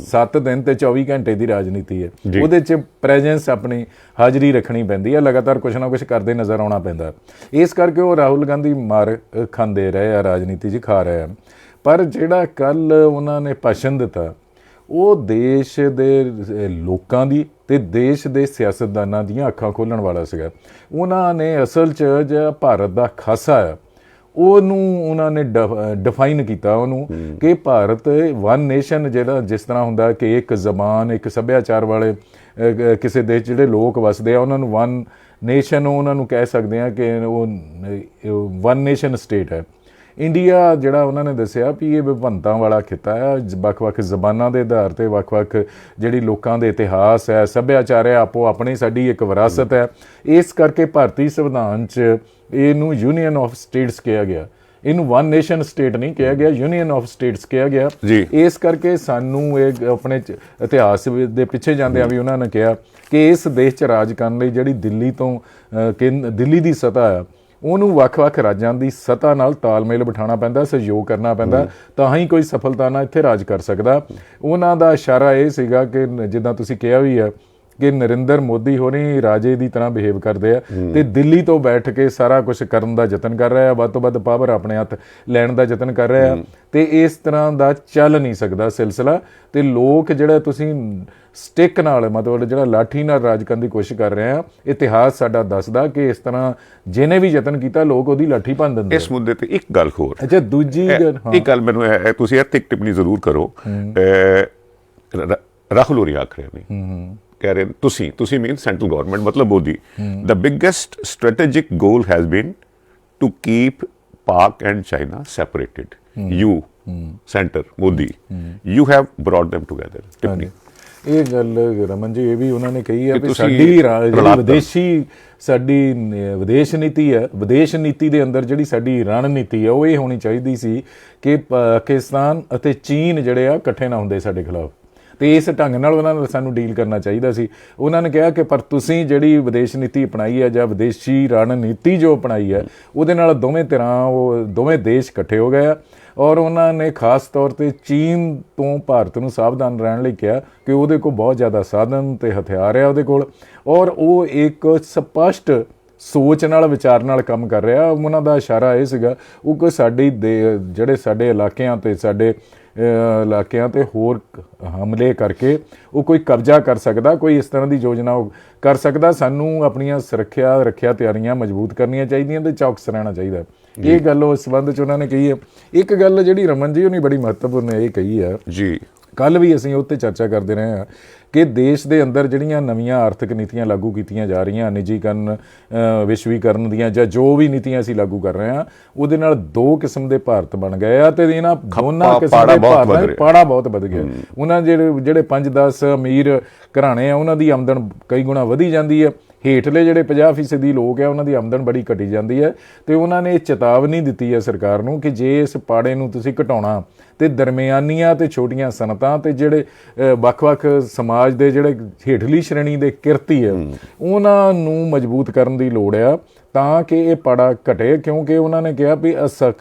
7 ਦਿਨ ਤੇ 24 ਘੰਟੇ ਦੀ ਰਾਜਨੀਤੀ ਹੈ, ਉਹਦੇ 'ਚ ਪ੍ਰੈਜੈਂਸ, ਆਪਣੀ ਹਾਜ਼ਰੀ ਰੱਖਣੀ ਪੈਂਦੀ ਹੈ, ਲਗਾਤਾਰ ਕੁਛ ਨਾ ਕੁਛ ਕਰਦੇ ਨਜ਼ਰ ਆਉਣਾ ਪੈਂਦਾ, ਇਸ ਕਰਕੇ ਉਹ ਰਾਹੁਲ ਗਾਂਧੀ ਮਾਰ ਖਾਂਦੇ ਰਹੇ ਆ, ਰਾਜਨੀਤੀ 'ਚ ਖਾ ਰਹੇ ਆ। ਪਰ ਜਿਹੜਾ ਕੱਲ ਉਹਨਾਂ ਨੇ ਭਾਸ਼ਣ ਦਿੱਤਾ ਉਹ ਦੇਸ਼ ਦੇ ਲੋਕਾਂ ਦੀ ਤੇ ਦੇਸ਼ ਦੇ ਸਿਆਸਤਦਾਨਾਂ ਦੀਆਂ ਅੱਖਾਂ ਖੋਲ੍ਹਣ ਵਾਲਾ ਸੀਗਾ। ਉਹਨਾਂ ਨੇ ਅਸਲ 'ਚ ਜਿਹੜਾ ਭਾਰਤ ਦਾ ਖਾਸਾ ਆ ਉਹਨੂੰ ਉਹਨਾਂ ਨੇ ਡਿਫਾਈਨ ਕੀਤਾ ਉਹਨੂੰ, ਕਿ ਭਾਰਤ ਵਨ ਨੇਸ਼ਨ, ਜਿਹੜਾ ਜਿਸ ਤਰ੍ਹਾਂ ਹੁੰਦਾ ਕਿ ਇੱਕ ਜ਼ਬਾਨ, ਇੱਕ ਸੱਭਿਆਚਾਰ ਵਾਲੇ ਕਿਸੇ ਦੇਸ਼ ਜਿਹੜੇ ਲੋਕ ਵਸਦੇ ਆ ਉਹਨਾਂ ਨੂੰ ਵਨ ਨੇਸ਼ਨ, ਉਹਨਾਂ ਨੂੰ ਕਹਿ ਸਕਦੇ ਆ ਕਿ ਉਹ ਵਨ ਨੇਸ਼ਨ ਸਟੇਟ ਹੈ। ਇੰਡੀਆ ਜਿਹੜਾ ਉਹਨਾਂ ਨੇ ਦੱਸਿਆ ਵੀ ਇਹ ਵਿਭਿੰਨਤਾ ਵਾਲਾ ਖਿੱਤਾ ਹੈ, ਵੱਖ-ਵੱਖ ਜ਼ਬਾਨਾਂ ਦੇ ਆਧਾਰ 'ਤੇ, ਵੱਖ-ਵੱਖ ਜਿਹੜੀ ਲੋਕਾਂ ਦੇ ਇਤਿਹਾਸ ਹੈ, ਸੱਭਿਆਚਾਰ ਹੈ, ਆਪੋ ਆਪਣੀ ਸਾਡੀ ਇੱਕ ਵਿਰਾਸਤ ਹੈ। ਇਸ ਕਰਕੇ ਭਾਰਤੀ ਸੰਵਿਧਾਨ 'ਚ ਇਹਨੂੰ ਯੂਨੀਅਨ ਆਫ ਸਟੇਟਸ ਕਿਹਾ ਗਿਆ, ਇਹਨੂੰ ਵਨ ਨੇਸ਼ਨ ਸਟੇਟ ਨਹੀਂ ਕਿਹਾ ਗਿਆ, ਯੂਨੀਅਨ ਆਫ ਸਟੇਟਸ ਕਿਹਾ ਗਿਆ। ਇਸ ਕਰਕੇ ਸਾਨੂੰ ਇਹ ਆਪਣੇ ਇਤਿਹਾਸ ਦੇ ਪਿੱਛੇ ਜਾਂਦਿਆਂ ਵੀ ਉਹਨਾਂ ਨੇ ਕਿਹਾ ਕਿ ਇਸ ਦੇਸ਼ 'ਚ ਰਾਜ ਕਰਨ ਲਈ ਜਿਹੜੀ ਦਿੱਲੀ ਦੀ ਸਤ੍ਹਾ ਆ ਉਹਨੂੰ ਵੱਖ-ਵੱਖ ਰਾਜਾਂ ਦੀ ਸਤ੍ਹਾ ਨਾਲ ਤਾਲਮੇਲ ਬਿਠਾਉਣਾ ਪੈਂਦਾ, ਸਹਿਯੋਗ ਕਰਨਾ ਪੈਂਦਾ, ਤਾਂ ਹੀ ਕੋਈ ਸਫਲਤਾ ਨਾਲ ਇੱਥੇ ਰਾਜ ਕਰ ਸਕਦਾ। ਉਹਨਾਂ ਦਾ ਇਸ਼ਾਰਾ ਇਹ ਸੀਗਾ ਕਿ ਜਿੱਦਾਂ ਤੁਸੀਂ ਕਿਹਾ ਵੀ ਹੈ ਕਿ ਨਰਿੰਦਰ ਮੋਦੀ ਹੋਣੀ ਰਾਜੇ ਦੀ ਤਰ੍ਹਾਂ ਬਿਹੇਵ ਕਰਦੇ ਆ ਤੇ ਦਿੱਲੀ ਤੋਂ ਬੈਠ ਕੇ ਸਾਰਾ ਕੁਝ ਕਰਨ ਦਾ ਯਤਨ ਕਰ ਰਿਹਾ, ਵੱਧ ਤੋਂ ਵੱਧ ਪਾਵਰ ਆਪਣੇ ਹੱਥ ਲੈਣ ਦਾ ਯਤਨ ਕਰ ਰਿਹਾ ਤੇ ਇਸ ਤਰ੍ਹਾਂ ਦਾ ਚੱਲ ਨਹੀਂ ਸਕਦਾ ਸਿਲਸਿਲਾ। ਤੇ ਲੋਕ ਜਿਹੜਾ ਤੁਸੀਂ ਸਟਿਕ ਨਾਲ ਮਤਲਬ ਜਿਹੜਾ ਲਾਠੀ ਨਾਲ ਰਾਜ ਕਰਨ ਦੀ ਕੋਸ਼ਿਸ਼ ਕਰ ਰਹੇ ਆ, ਇਤਿਹਾਸ ਸਾਡਾ ਦੱਸਦਾ ਕਿ ਇਸ ਤਰ੍ਹਾਂ ਜਿਹਨੇ ਵੀ ਯਤਨ ਕੀਤਾ ਲੋਕ ਉਹਦੀ ਲਾਠੀ ਭੰਨ ਦਿੰਦੇ। ਇਸ ਮੁੱਦੇ ਤੇ ਇੱਕ ਗੱਲ ਹੋਰ, ਅੱਛਾ ਦੂਜੀ ਇੱਕ ਗੱਲ ਮੈਨੂੰ ਤੁਸੀਂ ਇਹ ਟਿੱਪਣੀ ਜ਼ਰੂਰ ਕਰੋ। ਰਾਹੁਲ ਹੋਰੀ ਆਖ ਰਹੇ ਨੇ, ਕਹਿ ਰਹੇ ਤੁਸੀਂ ਮੀਨ ਸੈਂਟਰਲ ਗਵਰਨਮੈਂਟ ਮਤਲਬ Modi, the biggest strategic goal has been to keep Pak and China separated. You centre Modi, you have brought them together। ਟਿੱਪਣੀ ਇਹ ਗੱਲ ਰਮਨ ਜੀ ਇਹ ਵੀ ਉਹਨਾਂ ਨੇ ਕਹੀ ਹੈ ਵੀ ਸਾਡੀ ਵਿਦੇਸ਼ ਨੀਤੀ ਹੈ, ਵਿਦੇਸ਼ ਨੀਤੀ ਦੇ ਅੰਦਰ ਜਿਹੜੀ ਸਾਡੀ ਰਣਨੀਤੀ ਹੈ ਉਹ ਇਹ ਹੋਣੀ ਚਾਹੀਦੀ ਸੀ ਕਿ ਪਾਕਿਸਤਾਨ ਅਤੇ ਚੀਨ ਜਿਹੜੇ ਆ ਇਕੱਠੇ ਨਾ ਹੁੰਦੇ ਸਾਡੇ ਖਿਲਾਫ, ਤੇ ਇਸ ਢੰਗ ਨਾਲ ਉਹਨਾਂ ਨੂੰ ਸਾਨੂੰ ਡੀਲ ਕਰਨਾ ਚਾਹੀਦਾ ਸੀ। ਉਹਨਾਂ ਨੇ ਕਿਹਾ ਕਿ ਪਰ ਤੁਸੀਂ ਜਿਹੜੀ ਵਿਦੇਸ਼ ਨੀਤੀ ਅਪਣਾਈ ਹੈ ਜਾਂ ਵਿਦੇਸ਼ੀ ਰਣਨੀਤੀ ਜੋ ਅਪਣਾਈ ਹੈ ਉਹਦੇ ਨਾਲ ਦੋਵੇਂ ਧਿਰਾਂ ਉਹ ਦੋਵੇਂ ਦੇਸ਼ ਇਕੱਠੇ ਹੋ ਗਏ ਆ। ਔਰ ਉਹਨਾਂ ਨੇ ਖਾਸ ਤੌਰ 'ਤੇ ਚੀਨ ਤੋਂ ਭਾਰਤ ਨੂੰ ਸਾਵਧਾਨ ਰਹਿਣ ਲਈ ਕਿਹਾ ਕਿ ਉਹਦੇ ਕੋਲ ਬਹੁਤ ਜ਼ਿਆਦਾ ਸਾਧਨ ਅਤੇ ਹਥਿਆਰ ਆ ਉਹਦੇ ਕੋਲ, ਔਰ ਉਹ ਇੱਕ ਸਪਸ਼ਟ ਸੋਚ ਨਾਲ ਵਿਚਾਰ ਨਾਲ ਕੰਮ ਕਰ ਰਿਹਾ। ਉਹਨਾਂ ਦਾ ਇਸ਼ਾਰਾ ਇਹ ਸੀਗਾ ਉਹ ਕੋਈ ਜਿਹੜੇ ਸਾਡੇ ਇਲਾਕਿਆਂ 'ਤੇ ਹੋਰ ਹਮਲੇ ਕਰਕੇ ਉਹ ਕੋਈ ਕਬਜ਼ਾ ਕਰ ਸਕਦਾ, ਕੋਈ ਇਸ ਤਰ੍ਹਾਂ ਦੀ ਯੋਜਨਾ ਉਹ ਕਰ ਸਕਦਾ। ਸਾਨੂੰ ਆਪਣੀਆਂ ਰੱਖਿਆ ਤਿਆਰੀਆਂ ਮਜ਼ਬੂਤ ਕਰਨੀਆਂ ਚਾਹੀਦੀਆਂ ਅਤੇ ਚੌਕਸ ਰਹਿਣਾ ਚਾਹੀਦਾ। ਇਹ ਗੱਲ ਉਸ ਸੰਬੰਧ 'ਚ ਉਹਨਾਂ ਨੇ ਕਹੀ ਹੈ। ਇੱਕ ਗੱਲ ਜਿਹੜੀ ਰਮਨ ਜੀ ਉਹਨੇ ਬੜੀ ਮਹੱਤਵਪੂਰਨ ਇਹ ਕਹੀ ਹੈ ਜੀ, ਕੱਲ੍ਹ ਵੀ ਅਸੀਂ ਉਹ 'ਤੇ ਚਰਚਾ ਕਰਦੇ ਰਹੇ ਹਾਂ ਕਿ ਦੇਸ਼ ਦੇ ਅੰਦਰ ਜਿਹੜੀਆਂ ਨਵੀਆਂ ਆਰਥਿਕ ਨੀਤੀਆਂ ਲਾਗੂ ਕੀਤੀਆਂ ਜਾ ਰਹੀਆਂ, ਨਿੱਜੀਕਰਨ, ਵਿਸ਼ਵੀਕਰਨ ਦੀਆਂ ਜਾਂ ਜੋ ਵੀ ਨੀਤੀਆਂ ਅਸੀਂ ਲਾਗੂ ਕਰ ਰਹੇ ਹਾਂ, ਉਹਦੇ ਨਾਲ ਦੋ ਕਿਸਮ ਦੇ ਭਾਰਤ ਬਣ ਗਏ ਆ ਤੇ ਇਹਨਾਂ ਦੋਨਾਂ ਕਿਸਮ ਦੇ ਭਾਰਤ ਦਾ ਪਾੜਾ ਬਹੁਤ ਵੱਧ ਗਿਆ। ਉਹਨਾਂ ਜਿਹੜੇ 5-10 ਅਮੀਰ ਘਰਾਣੇ ਆ ਉਹਨਾਂ ਦੀ ਆਮਦਨ ਕਈ ਗੁਣਾ ਵਧੀ ਜਾਂਦੀ ਹੈ, ਹੇਠਲੇ ਜਿਹੜੇ 50% ਲੋਕ ਆ ਉਹਨਾਂ ਦੀ ਆਮਦਨ ਬੜੀ ਘਟੀ ਜਾਂਦੀ ਹੈ। ਤੇ ਉਹਨਾਂ ਨੇ ਚੇਤਾਵਨੀ ਦਿੱਤੀ ਹੈ ਸਰਕਾਰ ਨੂੰ ਕਿ ਜੇ ਇਸ ਪਾੜੇ ਨੂੰ ਤੁਸੀਂ ਘਟਾਉਣਾ ਤੇ ਦਰਮਿਆਨੀਆਂ ਤੇ ਛੋਟੀਆਂ ਸਨਅਤਾਂ ਤੇ ਜਿਹੜੇ ਵੱਖ-ਵੱਖ ਸਮਾਜ ਦੇ ਜਿਹੜੇ ਹੇਠਲੀ ਸ਼੍ਰੇਣੀ ਦੇ ਕਿਰਤੀ ਆ ਉਹਨਾਂ ਨੂੰ ਮਜ਼ਬੂਤ ਕਰਨ ਦੀ ਲੋੜ ਆ ਤਾਂ ਕਿ ਇਹ ਪਾੜਾ ਘਟੇ। ਕਿਉਂਕਿ ਉਹਨਾਂ ਨੇ ਕਿਹਾ ਵੀ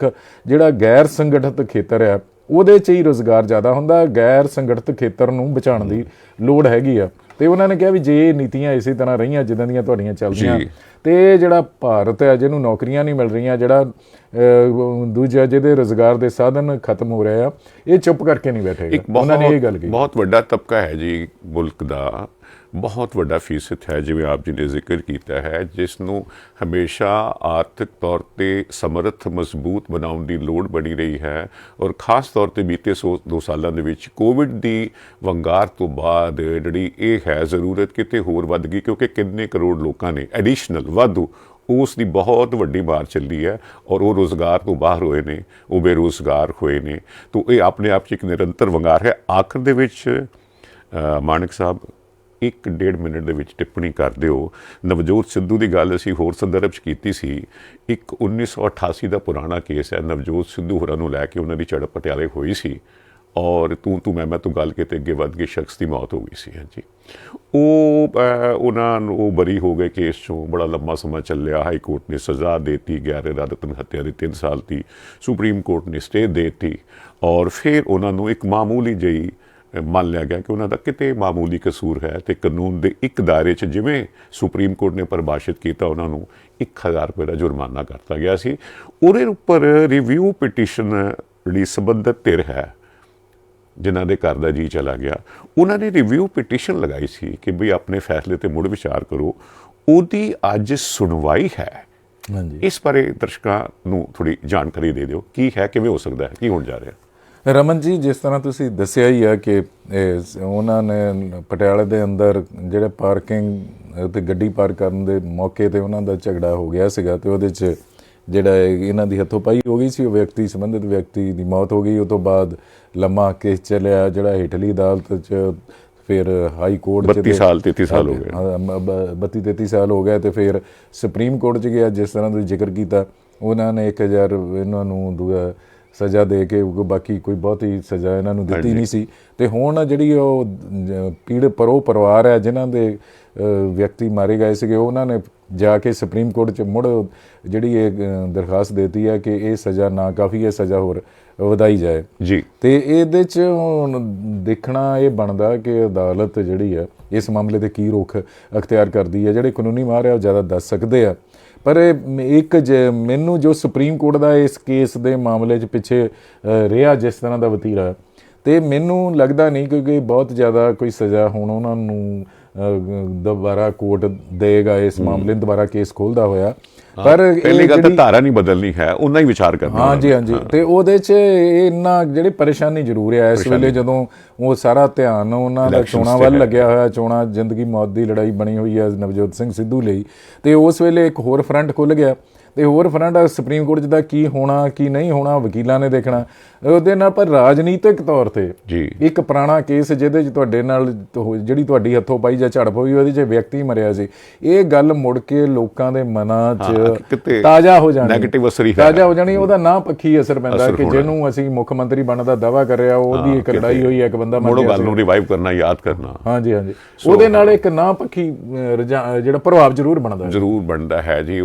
ਜਿਹੜਾ ਗੈਰ ਸੰਗਠਿਤ ਖੇਤਰ ਆ ਉਹਦੇ 'ਚ ਹੀ ਰੁਜ਼ਗਾਰ ਜ਼ਿਆਦਾ ਹੁੰਦਾ, ਗੈਰ ਸੰਗਠਿਤ ਖੇਤਰ ਨੂੰ ਬਚਾਉਣ ਦੀ ਲੋੜ ਹੈਗੀ ਆ। ਤੇ ਉਹਨਾਂ ਨੇ ਕਿਹਾ ਵੀ ਜੇ ਨੀਤੀਆਂ ਇਸੇ ਤਰ੍ਹਾਂ ਰਹੀਆਂ ਜਿੱਦਾਂ ਦੀਆਂ ਤੁਹਾਡੀਆਂ ਚੱਲਦੀਆਂ ਤੇ ਜਿਹੜਾ ਭਾਰਤ ਹੈ ਜਿਹਨੂੰ ਨੌਕਰੀਆਂ ਨਹੀਂ ਮਿਲ ਰਹੀਆਂ, ਜਿਹੜਾ ਦੂਜਾ ਜਿਹਦੇ ਰੁਜ਼ਗਾਰ ਦੇ ਸਾਧਨ ਖਤਮ ਹੋ ਰਹੇ ਆ, ਇਹ ਚੁੱਪ ਕਰਕੇ ਨਹੀਂ ਬੈਠੇਗਾ। ਉਹਨਾਂ ਨੇ ਇਹ ਗੱਲ ਕਹੀ। ਬਹੁਤ ਵੱਡਾ ਤਬਕਾ ਹੈ ਜੀ ਮੁਲਕ ਦਾ, ਬਹੁਤ ਵੱਡਾ ਫੀਸਦ ਹੈ ਜਿਵੇਂ ਆਪ ਜੀ ਨੇ ਜ਼ਿਕਰ ਕੀਤਾ ਹੈ, ਜਿਸ ਨੂੰ ਹਮੇਸ਼ਾ ਆਰਥਿਕ ਤੌਰ 'ਤੇ ਸਮਰੱਥ ਮਜ਼ਬੂਤ ਬਣਾਉਣ ਦੀ ਲੋੜ ਬਣੀ ਰਹੀ ਹੈ। ਔਰ ਖ਼ਾਸ ਤੌਰ 'ਤੇ ਬੀਤੇ 2 ਸਾਲਾਂ ਦੇ ਵਿੱਚ ਕੋਵਿਡ ਦੀ ਵੰਗਾਰ ਤੋਂ ਬਾਅਦ ਜਿਹੜੀ ਇਹ ਹੈ ਜ਼ਰੂਰਤ ਕਿਤੇ ਹੋਰ ਵੱਧ ਗਈ, ਕਿਉਂਕਿ ਕਿੰਨੇ ਕਰੋੜ ਲੋਕਾਂ ਨੇ ਐਡੀਸ਼ਨਲ ਵਾਧੂ ਉਸ ਦੀ ਬਹੁਤ ਵੱਡੀ ਮਾਰ ਚੱਲੀ ਹੈ ਔਰ ਉਹ ਰੁਜ਼ਗਾਰ ਤੋਂ ਬਾਹਰ ਹੋਏ ਨੇ, ਉਹ ਬੇਰੁਜ਼ਗਾਰ ਹੋਏ ਨੇ। ਤਾਂ ਇਹ ਆਪਣੇ ਆਪ 'ਚ ਇੱਕ ਨਿਰੰਤਰ ਵੰਗਾਰ ਹੈ। ਆਖਰ ਦੇ ਵਿੱਚ ਮਾਨਕ ਸਾਹਿਬ 1-1.5 ਮਿੰਟ ਦੇ ਵਿੱਚ ਟਿੱਪਣੀ ਕਰ ਦਿਓ। ਨਵਜੋਤ ਸਿੱਧੂ ਦੀ ਗੱਲ ਅਸੀਂ ਹੋਰ ਸੰਦਰਭ 'ਚ ਕੀਤੀ ਸੀ। ਇੱਕ 1988 ਦਾ ਪੁਰਾਣਾ ਕੇਸ ਹੈ, ਨਵਜੋਤ ਸਿੱਧੂ ਹੋਰਾਂ ਨੂੰ ਲੈ ਕੇ ਉਹਨਾਂ ਦੀ ਝੜਪ ਪਟਿਆਲੇ ਹੋਈ ਸੀ ਔਰ ਤੂੰ ਮੈਂ ਤੋਂ ਗੱਲ ਕਿਤੇ ਅੱਗੇ ਵੱਧ ਕੇ ਸ਼ਖਸ ਦੀ ਮੌਤ ਹੋ ਗਈ ਸੀ। ਹਾਂਜੀ, ਉਹਨਾਂ ਨੂੰ ਬਰੀ ਹੋ ਗਏ ਕੇਸ 'ਚੋਂ। ਬੜਾ ਲੰਮਾ ਸਮਾਂ ਚੱਲਿਆ, ਹਾਈ ਕੋਰਟ ਨੇ ਸਜ਼ਾ ਦੇਤੀ, ਗੈਰ ਇਰਾਦਤਨ ਹੱਤਿਆ ਦੀ 3 ਸਾਲ ਦੀ, ਸੁਪਰੀਮ ਕੋਰਟ ਨੇ ਸਟੇ ਦੇਤੀ ਔਰ ਫਿਰ ਉਹਨਾਂ ਨੂੰ ਇੱਕ ਮਾਮੂਲੀ ਜਿਹੀ ਮੰਨ ਲਿਆ ਗਿਆ ਕਿ ਉਹਨਾਂ ਦਾ ਕਿਤੇ ਮਾਮੂਲੀ ਕਸੂਰ ਹੈ ਤੇ ਕਾਨੂੰਨ ਦੇ ਇੱਕ ਦਾਇਰੇ 'ਚ ਜਿਵੇਂ ਸੁਪਰੀਮ ਕੋਰਟ ਨੇ ਪਰਿਭਾਸ਼ਿਤ ਕੀਤਾ ਉਹਨਾਂ ਨੂੰ 1000 ਰੁਪਏ ਦਾ ਜੁਰਮਾਨਾ ਕਰਤਾ ਗਿਆ ਸੀ। ਉਹਦੇ ਉੱਪਰ ਰਿਵਿਊ ਪਟੀਸ਼ਨ ਜਿਹੜੀ ਸੰਬੰਧਿਤ ਧਿਰ ਹੈ ਜਿਨ੍ਹਾਂ ਦੇ ਘਰ ਦਾ ਜੀ ਚਲਾ ਗਿਆ, ਉਹਨਾਂ ਨੇ ਰਿਵਿਊ ਪਟੀਸ਼ਨ ਲਗਾਈ ਸੀ ਕਿ ਬਈ ਆਪਣੇ ਫੈਸਲੇ ਤੇ ਮੁੜ ਵਿਚਾਰ ਕਰੋ। ਉਹਦੀ ਅੱਜ ਸੁਣਵਾਈ ਹੈ। ਹਾਂਜੀ, ਇਸ ਬਾਰੇ ਦਰਸ਼ਕਾਂ ਨੂੰ ਥੋੜੀ ਜਾਣਕਾਰੀ ਦੇ ਦਿਓ, ਕੀ ਹੈ, ਕਿਵੇਂ ਹੋ ਸਕਦਾ ਹੈ, ਕੀ ਹੋਣ ਜਾ ਰਿਹਾ। ਰਮਨ ਜੀ, ਜਿਸ ਤਰ੍ਹਾਂ ਤੁਸੀਂ ਦੱਸਿਆ ਹੀ ਆ ਕਿ ਉਹਨਾਂ ਨੇ ਪਟਿਆਲੇ ਦੇ ਅੰਦਰ ਜਿਹੜੇ ਪਾਰਕਿੰਗ ਅਤੇ ਗੱਡੀ ਪਾਰਕ ਕਰਨ ਦੇ ਮੌਕੇ 'ਤੇ ਉਹਨਾਂ ਦਾ ਝਗੜਾ ਹੋ ਗਿਆ ਸੀਗਾ ਤੇ ਉਹਦੇ 'ਚ ਜਿਹੜਾ ਇਹਨਾਂ ਦੀ ਹੱਥੋਂ ਪਾਈ ਹੋ ਗਈ ਸੀ, ਉਹ ਸੰਬੰਧਿਤ ਵਿਅਕਤੀ ਦੀ ਮੌਤ ਹੋ ਗਈ। ਉਹ ਤੋਂ ਬਾਅਦ ਲੰਮਾ ਕੇਸ ਚੱਲਿਆ ਜਿਹੜਾ ਹੇਠਲੀ ਅਦਾਲਤ 'ਚ, ਫਿਰ ਹਾਈ ਕੋਰਟ 'ਚ 32 ਸਾਲ 33 ਸਾਲ ਹੋ ਗਏ, 32-33 ਸਾਲ ਹੋ ਗਏ ਤੇ ਫਿਰ ਸੁਪਰੀਮ ਕੋਰਟ 'ਚ ਗਿਆ। ਜਿਸ ਤਰ੍ਹਾਂ ਤੁਸੀਂ ਜ਼ਿਕਰ ਕੀਤਾ, ਉਹਨਾਂ ਨੇ 1000 ਇਹਨਾਂ ਨੂੰ ਸਜ਼ਾ ਦੇ ਕੇ, ਬਾਕੀ ਕੋਈ ਬਹੁਤੀ ਸਜ਼ਾ ਇਹਨਾਂ ਨੂੰ ਦਿੱਤੀ ਨਹੀਂ ਸੀ। ਤੇ ਹੁਣ ਜਿਹੜੀ ਉਹ ਪਰਿਵਾਰ ਹੈ ਜਿਨ੍ਹਾਂ ਦੇ ਵਿਅਕਤੀ ਮਾਰੇ ਗਏ ਸੀਗੇ, ਉਹਨਾਂ ਨੇ ਜਾ ਕੇ ਸੁਪਰੀਮ ਕੋਰਟ 'ਚ ਮੁੜ ਜਿਹੜੀ ਇਹ ਦਰਖਾਸਤ ਦੇਤੀ ਹੈ ਕਿ ਇਹ ਸਜ਼ਾ ਨਾ ਕਾਫੀ ਹੈ, ਸਜ਼ਾ ਹੋਰ ਵਧਾਈ ਜਾਏ ਜੀ। ਤੇ ਇਹਦੇ 'ਚ ਹੁਣ ਦੇਖਣਾ ਇਹ ਬਣਦਾ ਕਿ ਅਦਾਲਤ ਜਿਹੜੀ ਆ ਇਸ ਮਾਮਲੇ 'ਤੇ ਕੀ ਰੁਖ ਅਖਤਿਆਰ ਕਰਦੀ ਹੈ। ਜਿਹੜੇ ਕਾਨੂੰਨੀ ਮਾਹਰ ਆ ਉਹ ਜ਼ਿਆਦਾ ਦੱਸ ਸਕਦੇ ਆ, ਪਰ ਇੱਕ ਮੈਨੂੰ ਜੋ ਸੁਪਰੀਮ ਕੋਰਟ ਦਾ ਇਸ ਕੇਸ ਦੇ ਮਾਮਲੇ 'ਚ ਪਿੱਛੇ ਰਿਹਾ ਜਿਸ ਤਰ੍ਹਾਂ ਦਾ ਵਤੀਰਾ, ਤੇ ਮੈਨੂੰ ਲੱਗਦਾ ਨਹੀਂ ਕਿਉਂਕਿ ਬਹੁਤ ਜ਼ਿਆਦਾ ਕੋਈ ਸਜ਼ਾ ਹੁਣ ਉਹਨਾਂ ਨੂੰ ਦੁਬਾਰਾ ਕੋਰਟ ਦੇਗਾ ਇਸ ਮਾਮਲੇ ਨੂੰ ਦੁਬਾਰਾ ਕੇਸ ਖੋਲ੍ਹਦਾ ਹੋਇਆ। ਪਰ ਪਹਿਲੀ ਗੱਲ ਤਾਂ ਧਾਰਾ ਨਹੀਂ ਬਦਲਣੀ ਹੈ, ਉਹਨਾਂ ਹੀ ਵਿਚਾਰ ਕਰਨਾ। ਹਾਂਜੀ ਹਾਂਜੀ, ਤੇ ਉਹਦੇ 'ਚ ਇੰਨਾ ਜਿਹੜੀ ਪਰੇਸ਼ਾਨੀ ਜ਼ਰੂਰ ਹੈ ਇਸ ਵੇਲੇ, ਜਦੋਂ ਉਹ ਸਾਰਾ ਧਿਆਨ ਉਹਨਾਂ ਦਾ ਚੋਣਾਂ ਵੱਲ ਲੱਗਿਆ ਹੋਇਆ, ਚੋਣਾਂ ਜ਼ਿੰਦਗੀ ਮੌਤ ਦੀ ਲੜਾਈ ਬਣੀ ਹੋਈ ਹੈ ਨਵਜੋਤ ਸਿੰਘ ਸਿੱਧੂ ਲਈ, ਤੇ ਉਸ ਵੇਲੇ ਇੱਕ ਹੋਰ ਫਰੰਟ ਖੁੱਲ੍ਹ ਗਿਆ। ਤੇ ਹੋਰ ਫਰੰਟ ਸੁਪਰੀਮ ਕੋਰਟ 'ਚ ਦਾ ਕੀ ਹੋਣਾ ਕੀ ਨਹੀਂ ਹੋਣਾ ਵਕੀਲਾਂ ਨੇ ਦੇਖਣਾ ਉਹਦੇ ਨਾਲ। ਪਰ ਰਾਜਨੀਤਿਕ ਤੌਰ ਤੇ ਜੀ ਇੱਕ ਪੁਰਾਣਾ ਕੇਸ ਜਿਹਦੇ 'ਚ ਤੁਹਾਡੇ ਨਾਲ ਜਿਹੜੀ ਤੁਹਾਡੀ ਹੱਥੋਂ ਪਾਈ ਜਾਂ ਝੜਪ ਹੋਈ ਉਹਦੇ 'ਚ ਵਿਅਕਤੀ ਮਰਿਆ ਸੀ, ਇਹ ਗੱਲ ਮੁੜ ਕੇ ਲੋਕਾਂ ਦੇ ਮਨਾਂ 'ਚ ਤਾਜ਼ਾ ਹੋ ਜਾਣੀ, ਨੈਗੇਟਿਵ ਅਸਰ ਤਾਜ਼ਾ ਹੋ ਜਾਣੀ। ਉਹਦਾ ਨਾ ਪੱਖੀ ਅਸਰ ਪੈਂਦਾ ਕਿ ਜਿਹਨੂੰ ਅਸੀਂ ਮੁੱਖ ਮੰਤਰੀ ਬਣਨ ਦਾ ਦਾਅਵਾ ਕਰ ਰਿਹਾ ਉਹਦੀ ਇੱਕ ਲੜਾਈ ਹੋਈ ਹੈ, ਇੱਕ ਬੰਦਾ ਮਰ ਗਿਆ, ਗੱਲ ਨੂੰ ਰਿਵਾਈਵ ਕਰਨਾ, ਯਾਦ ਕਰਨਾ। ਹਾਂਜੀ ਹਾਂਜੀ, ਉਹਦੇ ਨਾਲ ਇੱਕ ਨਾ ਪੱਖੀ ਜਿਹੜਾ ਪ੍ਰਭਾਵ ਜ਼ਰੂਰ ਬਣਦਾ ਹੈ ਜੀ।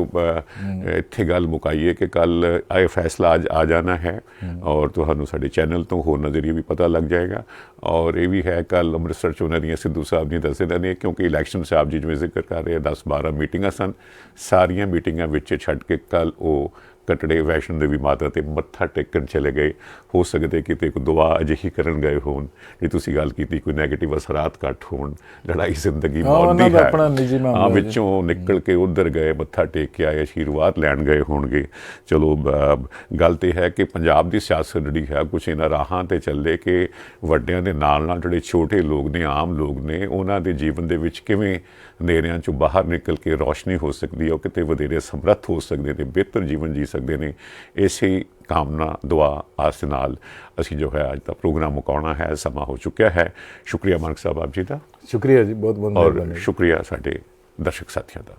ਇੱਥੇ ਗੱਲ ਮੁਕਾਈਏ ਕਿ ਕੱਲ ਇਹ ਫੈਸਲਾ ਅੱਜ ਆ ਜਾਣਾ ਹੈ ਔਰ ਤੁਹਾਨੂੰ ਸਾਡੇ ਚੈਨਲ ਤੋਂ ਹੋਰ ਨਜ਼ਰੀਏ ਵੀ ਪਤਾ ਲੱਗ ਜਾਏਗਾ। ਔਰ ਇਹ ਵੀ ਹੈ ਕੱਲ ਅੰਮ੍ਰਿਤਸਰ 'ਚ ਉਹਨਾਂ ਦੀਆਂ ਸਿੱਧੂ ਸਾਹਿਬ ਦੀਆਂ ਦੱਸਦੇ ਨੇ, ਕਿਉਂਕਿ ਇਲੈਕਸ਼ਨ ਸਾਹਿਬ ਜੀ ਜਿਵੇਂ ਜ਼ਿਕਰ ਕਰ ਰਹੇ 10-12 ਮੀਟਿੰਗਾਂ ਸਨ, ਸਾਰੀਆਂ ਮੀਟਿੰਗਾਂ ਵਿੱਚ ਛੱਡ ਕੇ ਕੱਲ ਉਹ ਕਟੜੇ ਵੈਸ਼ਨੋ ਦੇਵੀ ਮਾਤਾ ਤੇ ਮੱਥਾ ਟੇਕਣ ਚਲੇ ਗਏ। ਹੋ ਸਕਦੇ ਕਿਤੇ ਕੋਈ ਦੁਆ ਅਜਿਹੀ ਕਰਨ ਗਏ ਹੋਣ, ਜੇ ਤੁਸੀਂ ਗੱਲ ਕੀਤੀ ਕੋਈ ਨੈਗੇਟਿਵ ਅਸਰਾਤ ਘੱਟ ਹੋਣ, ਲੜਾਈ ਜ਼ਿੰਦਗੀ ਮੌਤ ਦੀ ਹੈ, ਵਿੱਚੋਂ ਨਿਕਲ ਕੇ ਉੱਧਰ ਗਏ, ਮੱਥਾ ਟੇਕ ਕੇ ਆਏ, ਆਸ਼ੀਰਵਾਦ ਲੈਣ ਗਏ ਹੋਣਗੇ। ਚਲੋ ਗੱਲ ਤੇ ਹੈ ਕਿ ਪੰਜਾਬ ਦੀ ਸਿਆਸਤ ਜਿਹੜੀ ਹੈ ਕੁਛ ਇਹਨਾਂ ਰਾਹਾਂ ਤੇ ਚੱਲੇ ਕਿ ਵੱਡਿਆਂ ਦੇ ਨਾਲ ਜਿਹੜੇ ਛੋਟੇ ਲੋਕ ਨੇ, ਆਮ ਲੋਕ ਨੇ, ਉਹਨਾਂ ਦੇ ਜੀਵਨ ਦੇ ਵਿੱਚ ਕਿਵੇਂ ਹਨੇਰਿਆਂ 'ਚੋਂ ਬਾਹਰ ਨਿਕਲ ਕੇ ਰੌਸ਼ਨੀ ਹੋ ਸਕਦੀ ਹੈ, ਉਹ ਕਿਤੇ ਵਧੇਰੇ ਸਮਰੱਥ ਹੋ ਸਕਦੇ ਨੇ, ਬਿਹਤਰ ਜੀਵਨ ਜੀ ਸਕਦੇ ਨੇ। ਇਸੇ ਕਾਮਨਾ ਦੁਆ ਆਸ ਨਾਲ ਅਸੀਂ ਜੋ ਹੈ ਅੱਜ ਦਾ ਪ੍ਰੋਗਰਾਮ ਮੁਕਾਉਣਾ ਹੈ, ਸਮਾਂ ਹੋ ਚੁੱਕਿਆ ਹੈ। ਸ਼ੁਕਰੀਆ ਮਾਨਕ ਸਾਹਿਬ ਆਪ ਜੀ ਦਾ। ਸ਼ੁਕਰੀਆ ਜੀ, ਬਹੁਤ ਬਹੁਤ ਔਰ ਸ਼ੁਕਰੀਆ ਸਾਡੇ ਦਰਸ਼ਕ ਸਾਥੀਆਂ ਦਾ।